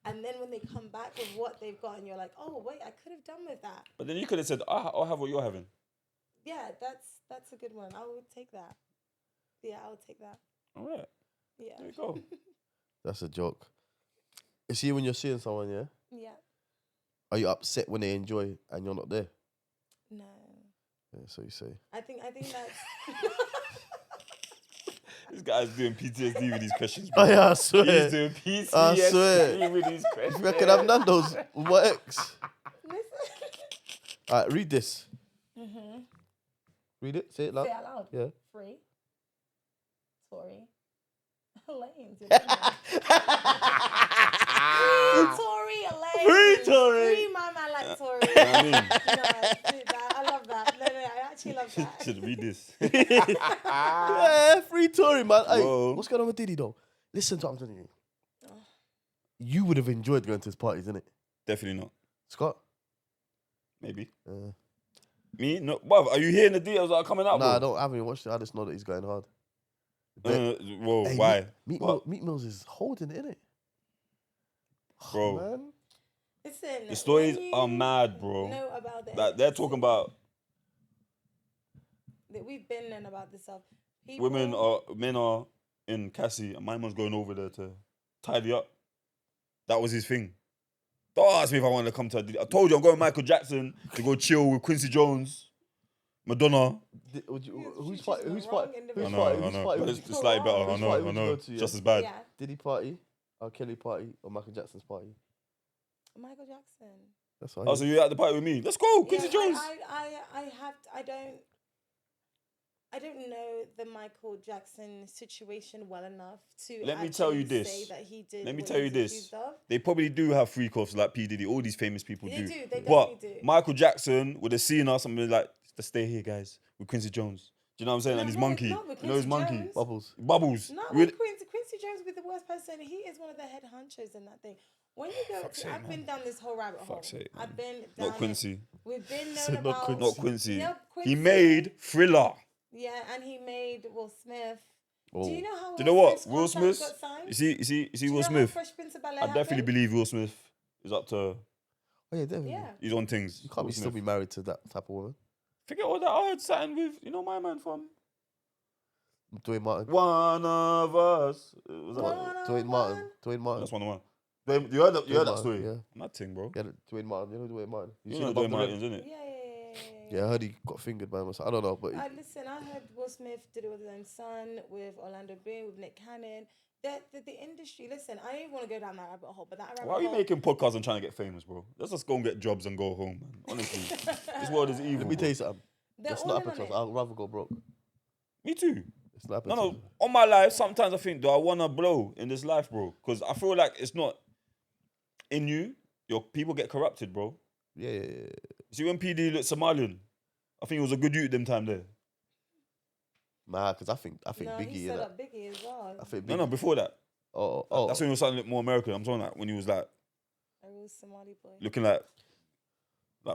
And then when they come back with what they've got, and you're like, oh, wait, I could have done with that. But then you could have said, I'll have what you're having. Yeah, that's a good one. I would take that. Yeah, I would take that. All right. Yeah. There you go. That's a joke. You see, when you're seeing someone, yeah, Yeah. are you upset when they enjoy and you're not there? No. Yeah, so you say. I think that's This guy's doing PTSD with these questions, Oh bro. yeah, I swear. He's doing I swear. PTSD with these If questions. I could have done those with my ex. listen. All right, read this. Mm-hmm. Read it. Say it loud. Say it out loud. Yeah. Free. Tory. Lanes. Free Tory. Lanes. Free Tory. Free my man like Tory. You know what I mean? I love that. No, I actually love that. Should read this. Yeah, free Tory, man. Hey, Whoa. what's going on with Diddy, though? Listen to what I'm telling you. You would have enjoyed going to his parties, innit? Definitely not. Scott? Maybe. Uh, Me? No. Bruv, are you hearing the details that are coming out, nah, bro? I haven't even watched it. I just know that he's going hard. Whoa, Hey, why? Meat Mills is holding it, innit? Bro. Man. Listen. The stories when you are mad, bro. know about the Like, they're talking about that we've been in about this stuff. men are in Cassie, and my man's going over there to tidy up. That was his thing. Don't ask me if I want to come to. I told you I'm going with Michael Jackson to go chill with Quincy Jones, Madonna. Who's She's fighting? the Who's wrong fighting? individual. I Who's know, fighting? I Who's know. fighting? But Who's it's slightly better. I Who's know, fighting I would you know. go to, yeah? Just as bad. Yeah. Did he party? Or Kelly party? Or Michael Jackson's party? Michael Jackson. That's why. Oh, so you're at the party with me? Let's go, Quincy Yeah, Jones. I don't know the Michael Jackson situation well enough to. Let me tell you actually this. Say that he did. Let me what tell he you was this. accused of. They probably do have freak offs like P Diddy. All these famous people They do. do. They But definitely do. Michael Jackson would have seen us and been like, "Let's stay here, guys, with Quincy Jones." Do you know what I'm saying? No, And his not with- monkey. not with You know his Quincy monkey. Jones. Bubbles. Bubbles. Not Really- with Quincy. Quincy Jones would be the worst person. He is one of the head honchos in that thing. When you go, Fuck's to, sake, I've been man. down this whole rabbit hole. Fuck's sake, I've man. been down Not Quincy. We've been Said known not about Quincy. Not Quincy. No, He Quincy. made Thriller. Yeah, and he made Will Smith. Oh. Do you know how? Do you know what? Smith's Will contract Smith. got signed? You see Do Will you know how Smith. Fresh Prince of Bel-Air I definitely happened? believe Will Smith is up to. Oh yeah, definitely. Yeah. He's on things. You can't Will still Smith. be married to that type of woman. Forget all that. I heard something with my man from Dwayne Martin. One of Us. Was that One Dwayne of Martin. one. Dwayne Martin. That's one of them. You heard that? You heard that Martin, story? yeah. Mad thing, bro. Yeah, Dwayne Martin. You know Dwayne Martin. You seen know Above Dwayne the Rim? Martins, isn't it? Yeah, I heard he got fingered by him. I don't know, but Listen, I heard Will Smith did it with his own son, with Orlando Bloom, with Nick Cannon. The industry, listen, I don't even want to go down that rabbit hole, but that rabbit Why are you hole. making podcasts and trying to get famous, bro? Let's just go and get jobs and go home, man. Honestly, this world is evil. let me bro. tell you something. They're It's all not in happened to on us. it. I'd rather go broke. Me too. It's not No, happened to no. us. On my life, sometimes I think, do I want to blow in this life, bro? Because I feel like it's not in you. Your people get corrupted, bro. Yeah. See, when PD looked Somalian, I think it was a good youth them time there. Nah, because I think No, Biggie. he Yeah, set up Biggie as well. I think Biggie. No, before that. Oh. That's when he was starting to look more American. I'm talking like when he was like A real Somali boy. looking like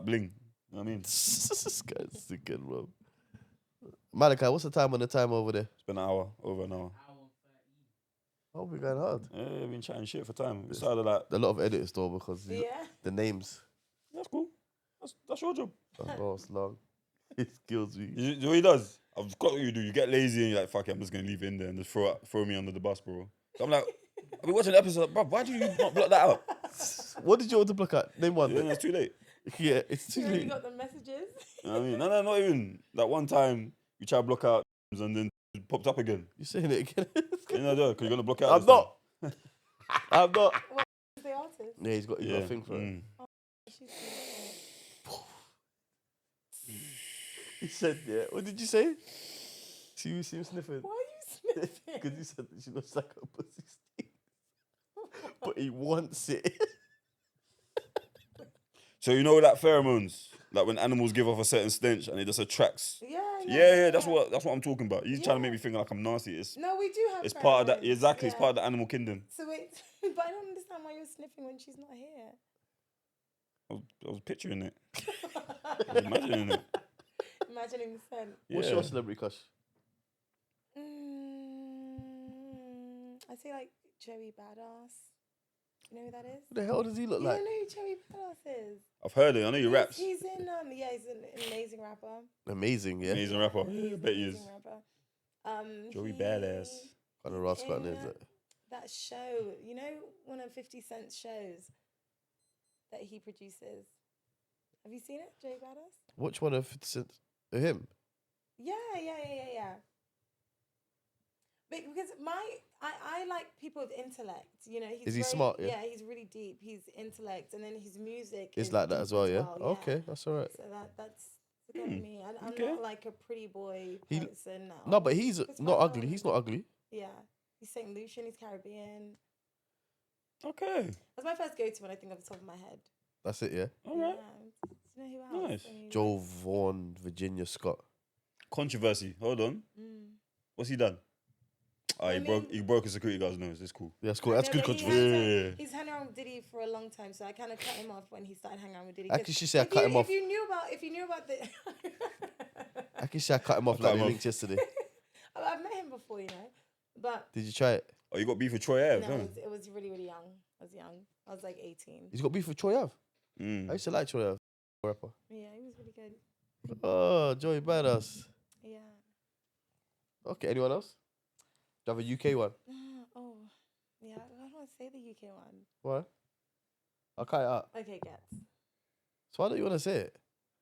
bling. You know what I mean? This guy's sick, bro. Malachi, what's the time on the time over there? It's been an hour, over an hour. Oh, we're going hard. Yeah, we've been chatting shit for time. We started like, A lot of editors though because Yeah. the names. that's cool. That's your job. Oh, it's long. It kills me. You know what he does? I've got what you do. You get lazy and you're like, fuck it, I'm just going to leave it in there and just throw me under the bus, bro. So I'm like, I've been watching the episode, bro, why do you not block that out? What did you want to block out? Name one. Yeah, it's too late. Yeah, it's too You already late. got the messages. You know what I mean? No, not even. That one time, you try to block out and then it popped up again. You saying it again? You know, because you're going to block it out. I'm this not. time. I'm not. Who's the artist? Yeah, he's got a thing for it. Mm. She's beautiful. He said, yeah. What did you say? See him sniffing. Why are you sniffing? Because he said that she looks like a pussy stick. But he wants it. So you know that pheromones, like when animals give off a certain stench and it just attracts. Yeah. That's what I'm talking about. He's trying to make me think like I'm nasty. No, we do have. It's part of that. pheromones, Exactly, it's yeah. part of the animal kingdom. So wait, but I don't understand why you're sniffing when she's not here. I was picturing it. I was imagining it. Imagining the scent. What's your celebrity crush? I say like Joey Badass. You know who that is? What the hell does he look You like? don't know who Joey Badass is? I've heard it. I know he raps. He's in he's an amazing rapper. Amazing, yeah. Amazing rapper. Yeah, I He's bet an he is. amazing rapper. Joey he- Badass. Kind of rascal in is it? That show, you know, one of 50 Cent's shows that he produces. Have you seen it, Joey Badass? Which one of him? Yeah. Because I like people with intellect. You know, he's Is he very- smart, yeah? Yeah, he's really deep. He's intellect, and then his music It's is like that deep as well, yeah? Okay, that's all right. So that's the kind of me. I'm okay. not like a pretty boy He- person. No, but he's It's not quite ugly. well. He's not ugly. Yeah, he's St. Lucian. He's Caribbean. Okay. That's my first go-to when I think off the top of my head. That's it, yeah. All right. Yeah. Do you know who else? Nice. I mean, Joe Vaughan, Virginia Scott. Controversy. Hold on. Mm. What's he done? I mean- He broke a security guard's nose. It's cool. Yeah, that's cool. I That's know, good but he controversy. Yeah. He's hung around with Diddy for a long time, so I kind of cut him off when he started hanging around with Diddy. I 'Cause can say I if cut you- him off. If you knew about the, I can say I cut him off cut like him they off. linked yesterday. I've met him before, you know, but Did you try it? Oh, you got beef with Troy Ave, no, huh? it was really, really young. I was young. I was like 18. He's got beef with Troy Ave. I Mm. used to like Troy Ave. Rapper. Yeah, he was really good. Oh, Joey Badass. Yeah. Okay, anyone else? Do you have a UK one? Oh, yeah. I don't want to say the UK one. Why? I'll cut it out. Okay, Gets. So why don't you want to say it?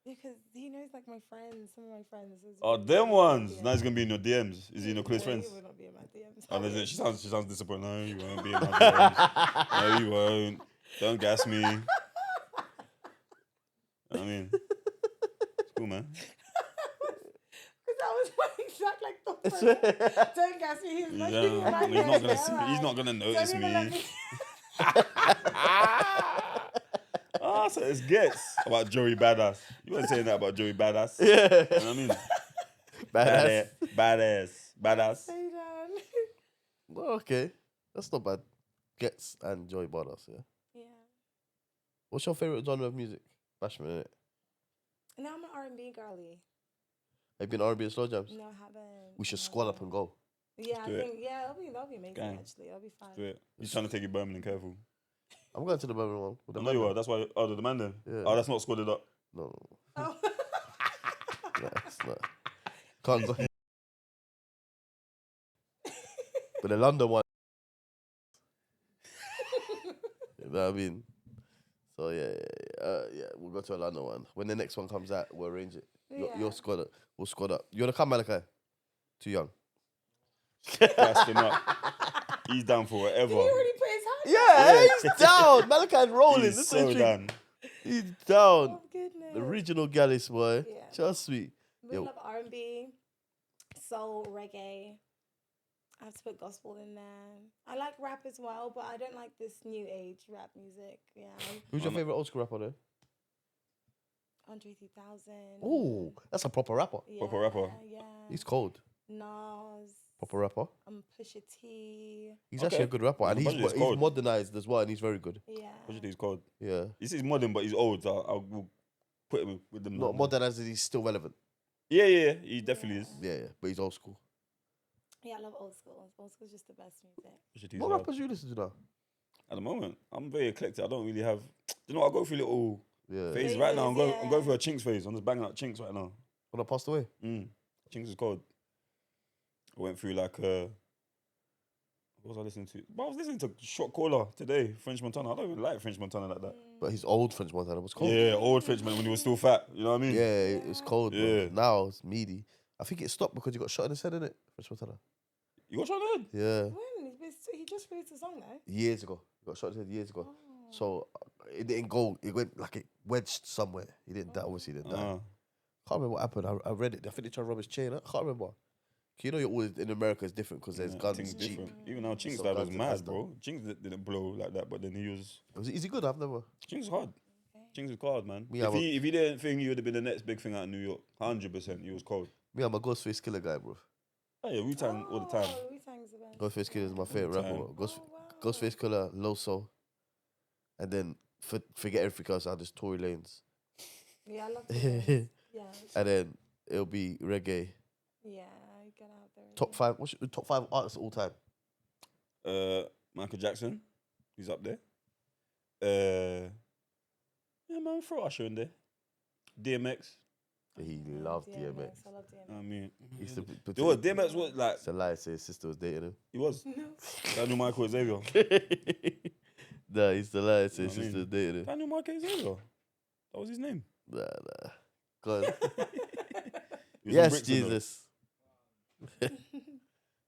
Because he knows like my friends, some of my friends. Oh, them ones. Now he's gonna be in your DMs. Is he in your close No, friends? he will not be in my DMs. Oh, she sounds disappointed. No, you won't be in my DMs. No, you won't. Don't gas me. I mean, it's cool, man. Because that was my exact like thought. Don't gas me. He's not giving me my He's not gonna DMs, see me. alright. He's not gonna notice Don't even let me. Ah, so it's Gets about Joey Badass. You weren't saying that about Joey Badass. Yeah. You know what I mean? Badass. Badass. Say down. Well, okay. That's not bad. Gets and Joy Badass, yeah. Yeah. What's your favourite genre of music? Bashment, innit? No, I'm an R&B girly. Have you been R&B and slow jams? No, I haven't. We should squad up and go. Yeah, I do it. think that'll be amazing. Gang. Actually, that'll be fun. Do it. He's trying to take you Birmingham, careful. I'm going to the Birmingham one. With the I know you man are. That's why. Oh, the man then. Yeah. Oh, that's not squadded up. No, Oh. no, it's not. Can't go. But the London one. You know what I mean? So yeah, we'll go to a London one. When the next one comes out, we'll arrange it. You're squad up. We'll squad up. You wanna come, Malachi? Too young. Gassed him up. He's down for whatever. Did he already put his hand Yeah, he's down. Malachi's rolling. He's This so is done. He's down. Oh goodness. The regional Gallis boy. Yeah. Trust me. We Yo. love R&B, soul, reggae. I have to put gospel in there. I like rap as well, but I don't like this new age rap music. Yeah. Who's your favourite old school rapper there? Andre 3000. Oh, that's a proper rapper. Yeah, Proper rapper. Yeah. He's cold. Nas. Proper rapper. Pusha T. He's Okay. actually a good rapper, and Yeah, he's Budget's cold. modernized as well, and he's very good. Yeah. What he's called? Yeah, He's modern, but he's old. So I'll put him with them. not now. modernized, as he's still relevant. Yeah. He definitely is. Yeah, but he's old school. Yeah, I love old school. Old school's just the best music. Pusha T's What hard. rappers you listen to now? At the moment, I'm very eclectic. I don't really have. You know, I go through little Yeah, phases right now. I'm Phases, going through a Chinks phase. I'm just banging out Chinks right now. when I passed away. Chinks is cold. I went through like what was I listening to? But I was listening to Shot Caller today, French Montana. I don't even like French Montana like that. But his old French Montana was cold. Yeah, old Frenchman when he was still fat. You know what I mean? Yeah, it was cold. Bro. Yeah. Now it's meaty. I think it stopped because he got shot in his head, innit? French Montana. You got shot in the head? Yeah, When? He just released a song though. years ago. He got shot in his head years ago. Oh. So it didn't go. It went like it wedged somewhere. He didn't die. Obviously, he didn't die. Can't remember what happened. I read it. I think they tried to rob his chain. I can't remember. You know, you're always in America. It's different because there's guns Things cheap. different. Even now, Chinks Some dad was guns in mad, Asda. bro. Chinks didn't blow like that, but then he was. Is he good? I've never. Chinks is hard. Chinks is cold, man. Me, if I'm a- he didn't think he would have been the next big thing out of New York, 100%, he was cold. Me, I'm a Ghostface Killer guy, bro. Oh yeah, Wu-Tang all the time. Oh, Wu-Tang's the best. Ghostface Killer is my favorite rapper. time. Bro. Oh, wow. Ghostface Killer, Loso, and then forget everything else. I'll just Tory Lanez, Yeah, I love the Yeah. and then it'll be reggae. Yeah, you get out there. Top five. What's your top five artists of all time? Michael Jackson, he's up there. Yeah, man, throw Usher in there. DMX. He loved DMX. I love DMX. I mean, He used to put you know what, DMX was like. It's a lie. Say his sister was dating him. He was. No. Daniel Michael Xavier. Nah, he's the lie. Say You his know what I sister was mean? dating him. Daniel Michael Xavier. That was his name. Nah. God. He was on Yes, Brixton, though. Jesus.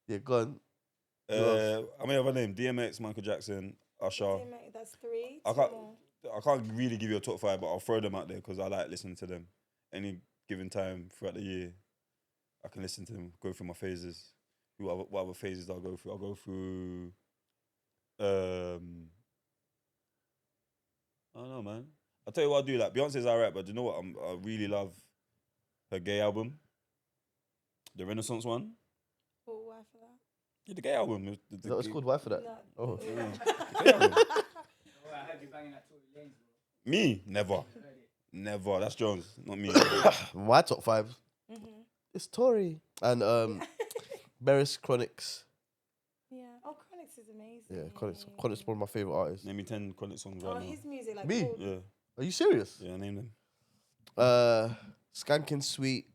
Yeah, go on. I may have a name. DMX, Michael Jackson, Usher. DMX, that's three. I Two can't- more. I can't really give you a top five, but I'll throw them out there because I like listening to them. Any given time throughout the year, I can listen to them, go through my phases. What other phases I'll go through? I'll go through. I don't know, man. I'll tell you what I do. Like Beyonce's alright, but do you know what? I really love her gay album, the Renaissance one. Well, why for that? Yeah, the gay album. Is that what's called? Why for that? No. Oh. The gay album. Oh, I heard you banging that Tory Lanez, bro. Me? Never. Never. That's Jones, not me. My top five. Mm-hmm. It's Tory and Beres Chronics. Yeah. Oh, Chronix is amazing. Yeah, Chronics. Chronics is one of my favorite artists. Name me 10 Chronic songs Oh, right now. his music, like Me? all- Yeah, Are you serious? yeah, name them. Skanking Sweet.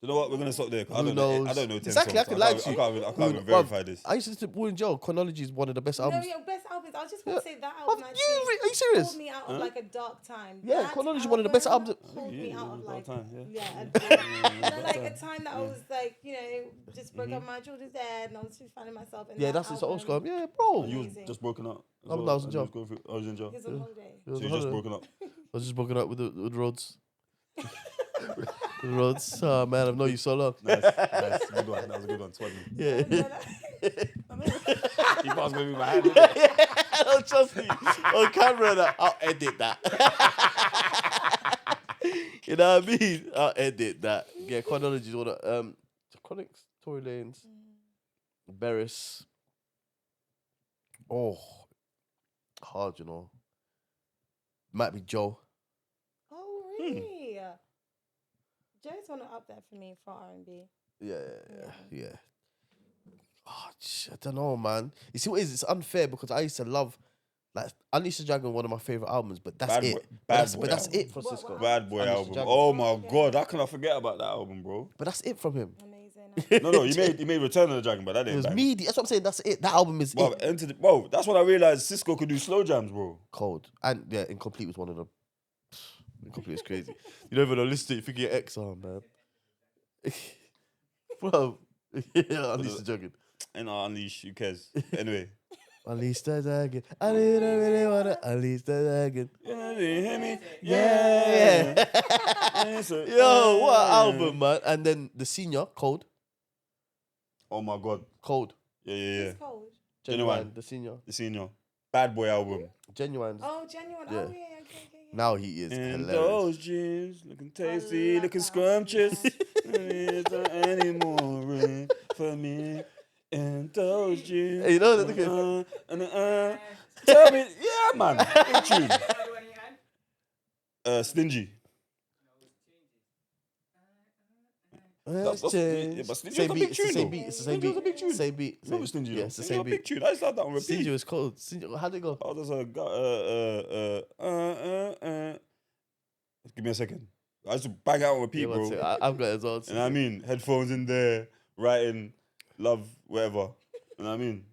You know what? We're gonna stop there. 'Cause Who I don't know. knows? I don't know 10 Exactly, songs. I can lie to you. I can't even Bruv, verify this. I used to listen to Ball and Joe. Chronology is one of the best No, albums. your best albums. I just want Yeah. to say that Bruv, album actually are you serious? pulled me out of like a dark time. Yeah, That Chronology is one of the best albums. Pulled me Yeah, out it of was like dark time, yeah, dark like a time. time that I was like, you know, just broke up my children's dad, and I was just finding myself in Yeah, that that's his old album. school. Yeah, bro. And you was Amazing. just broken up. as I well, was in and jail. you was going through- I was in jail. He was on holiday. It was So you a just holiday. broken up. I was just broken up with the roads. The roads. Oh man, I've known you so long. Nice. Good one. That was a good one. Swag me. Yeah. He passed me with my hand. Didn't he? Don't trust me. On camera, that I'll edit that. You know what I mean? I'll edit that. Yeah, Chronology is one of Chronics, Tory Lanez, Berris. Oh, hard, you know. Might be Joe. Oh really? Joe's one up there for me for R&B. Yeah. Oh, I don't know, man. You see what it is? It's unfair because I used to love, like, Unleash the Dragon, one of my favorite albums, but that's Bad it. Boy- But Bad that's, Boy but that's album. it for Cisco. Bad Boy Unleash the album. Dragon. Oh my god, how can I forget about that album, bro? But that's it from him. Amazing. No, he made Return of the Dragon, but that It ain't was bad. meaty. That's what I'm saying. That's it. That album is Bro, it. that's when I realized Cisco could do slow jams, bro. Cold. And yeah, Incomplete was one of them. Incomplete is crazy. You don't even know listen to it, you think you're X, oh man. Bro. Yeah, Unleash the Dragon. And Unleash, who cares? Anyway. Unleash the Dragon. I don't really wanna unleash the dragon. You hear me? Yeah. So- Yo, what album, man? And then the senior, Cold. Oh my god. Cold. Yeah. It's cold. Genuine. The senior. The senior. Bad Boy album. Genuine. Oh, genuine. Yeah. Oh, yeah. Okay. Now he is And hilarious. those jeans looking tasty, love looking that scrumptious. album, Is there any more room for me? And those jeans. Hey, you know that? Tell me, yeah, man. Good tune. Another one you had? Stingy. Let's That's- change. yeah, but Stingy Same was a beat. big It's the tune, same though. beat. It's the Stingy same was a beat. big tune. Same beat. Remember Stingy, Yeah, though? it's the Stingy same was a big beat. tune. I just had that on repeat. Stingy was cold. Stingy, how'd it go? Oh, there's a Give me a second. I used to bang out on repeat, Yeah, bro. one sec. I've got it as well. You know what I mean? Headphones in there, writing, love, whatever. You know what I mean?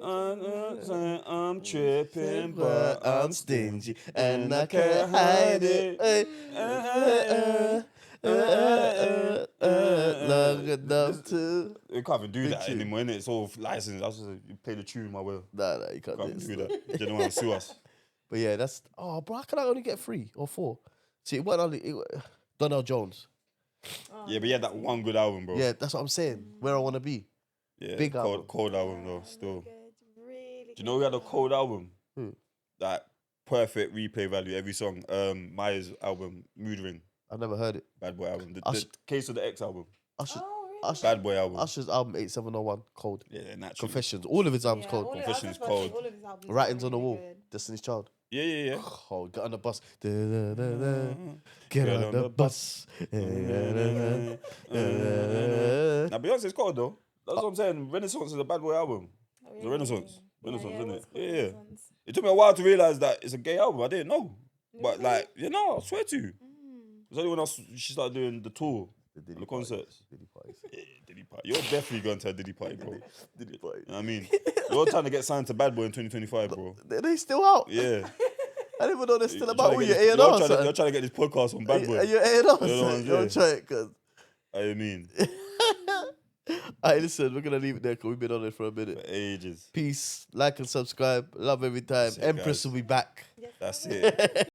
I'm tripping, but I'm stingy, and I can't hide it. Long enough to. You can't even do Big that tune. anymore, innit? It's all licensed. I was just you play the tune my way. Nah, you can't Can't do do this. that. You don't want to sue us. But yeah, that's. Oh, bro, how can I only get 3 or 4? See, it wasn't only. Donnell Jones. Yeah, but he had that one good album, bro. Yeah, that's what I'm saying. Where I want to be. Yeah, big album. cold album though. Still, Really do you know we had a cold album? Who? That perfect replay value every song. Maya's album, Mood Ring, I've never heard it. Bad Boy album. The Us- Case of the X album, Usher, Oh, really? Usher, Bad Boy album. Usher's album 8701, Cold. Yeah, naturally. Confessions. All of his albums Yeah, cold. all of- I was Confessions just about to say, cold. all of his albums are Writings on the really Wall. good. Destiny's Child. Yeah. Cold. Get on the bus. Get on the bus. Now Beyonce's cold though. That's what I'm saying. Renaissance is a Bad Boy album. Oh, The Renaissance. Yeah, Renaissance, it isn't was it? cool, Yeah. Renaissance. It took me a while to realize that it's a gay album. I didn't know. But like, I swear to you. It was only when she started doing the tour, the concerts. Diddy parties. Yeah, Diddy party. You're definitely going to a Diddy party, bro. Diddy parties. You know what I mean? You're trying to get signed to Bad Boy in 2025, bro. They still out. Yeah. I didn't even know they're still You're about. trying Who to you get this- A&R, you're son? trying to get this podcast on Bad Are Boy. you A&R, You know what son? I'm Don't try it, cuz. I mean, Alright, listen, we're gonna leave it there because we've been on it for a minute. for ages. Peace, like and subscribe. Love every time. That's it, Empress guys. will be back. That's it.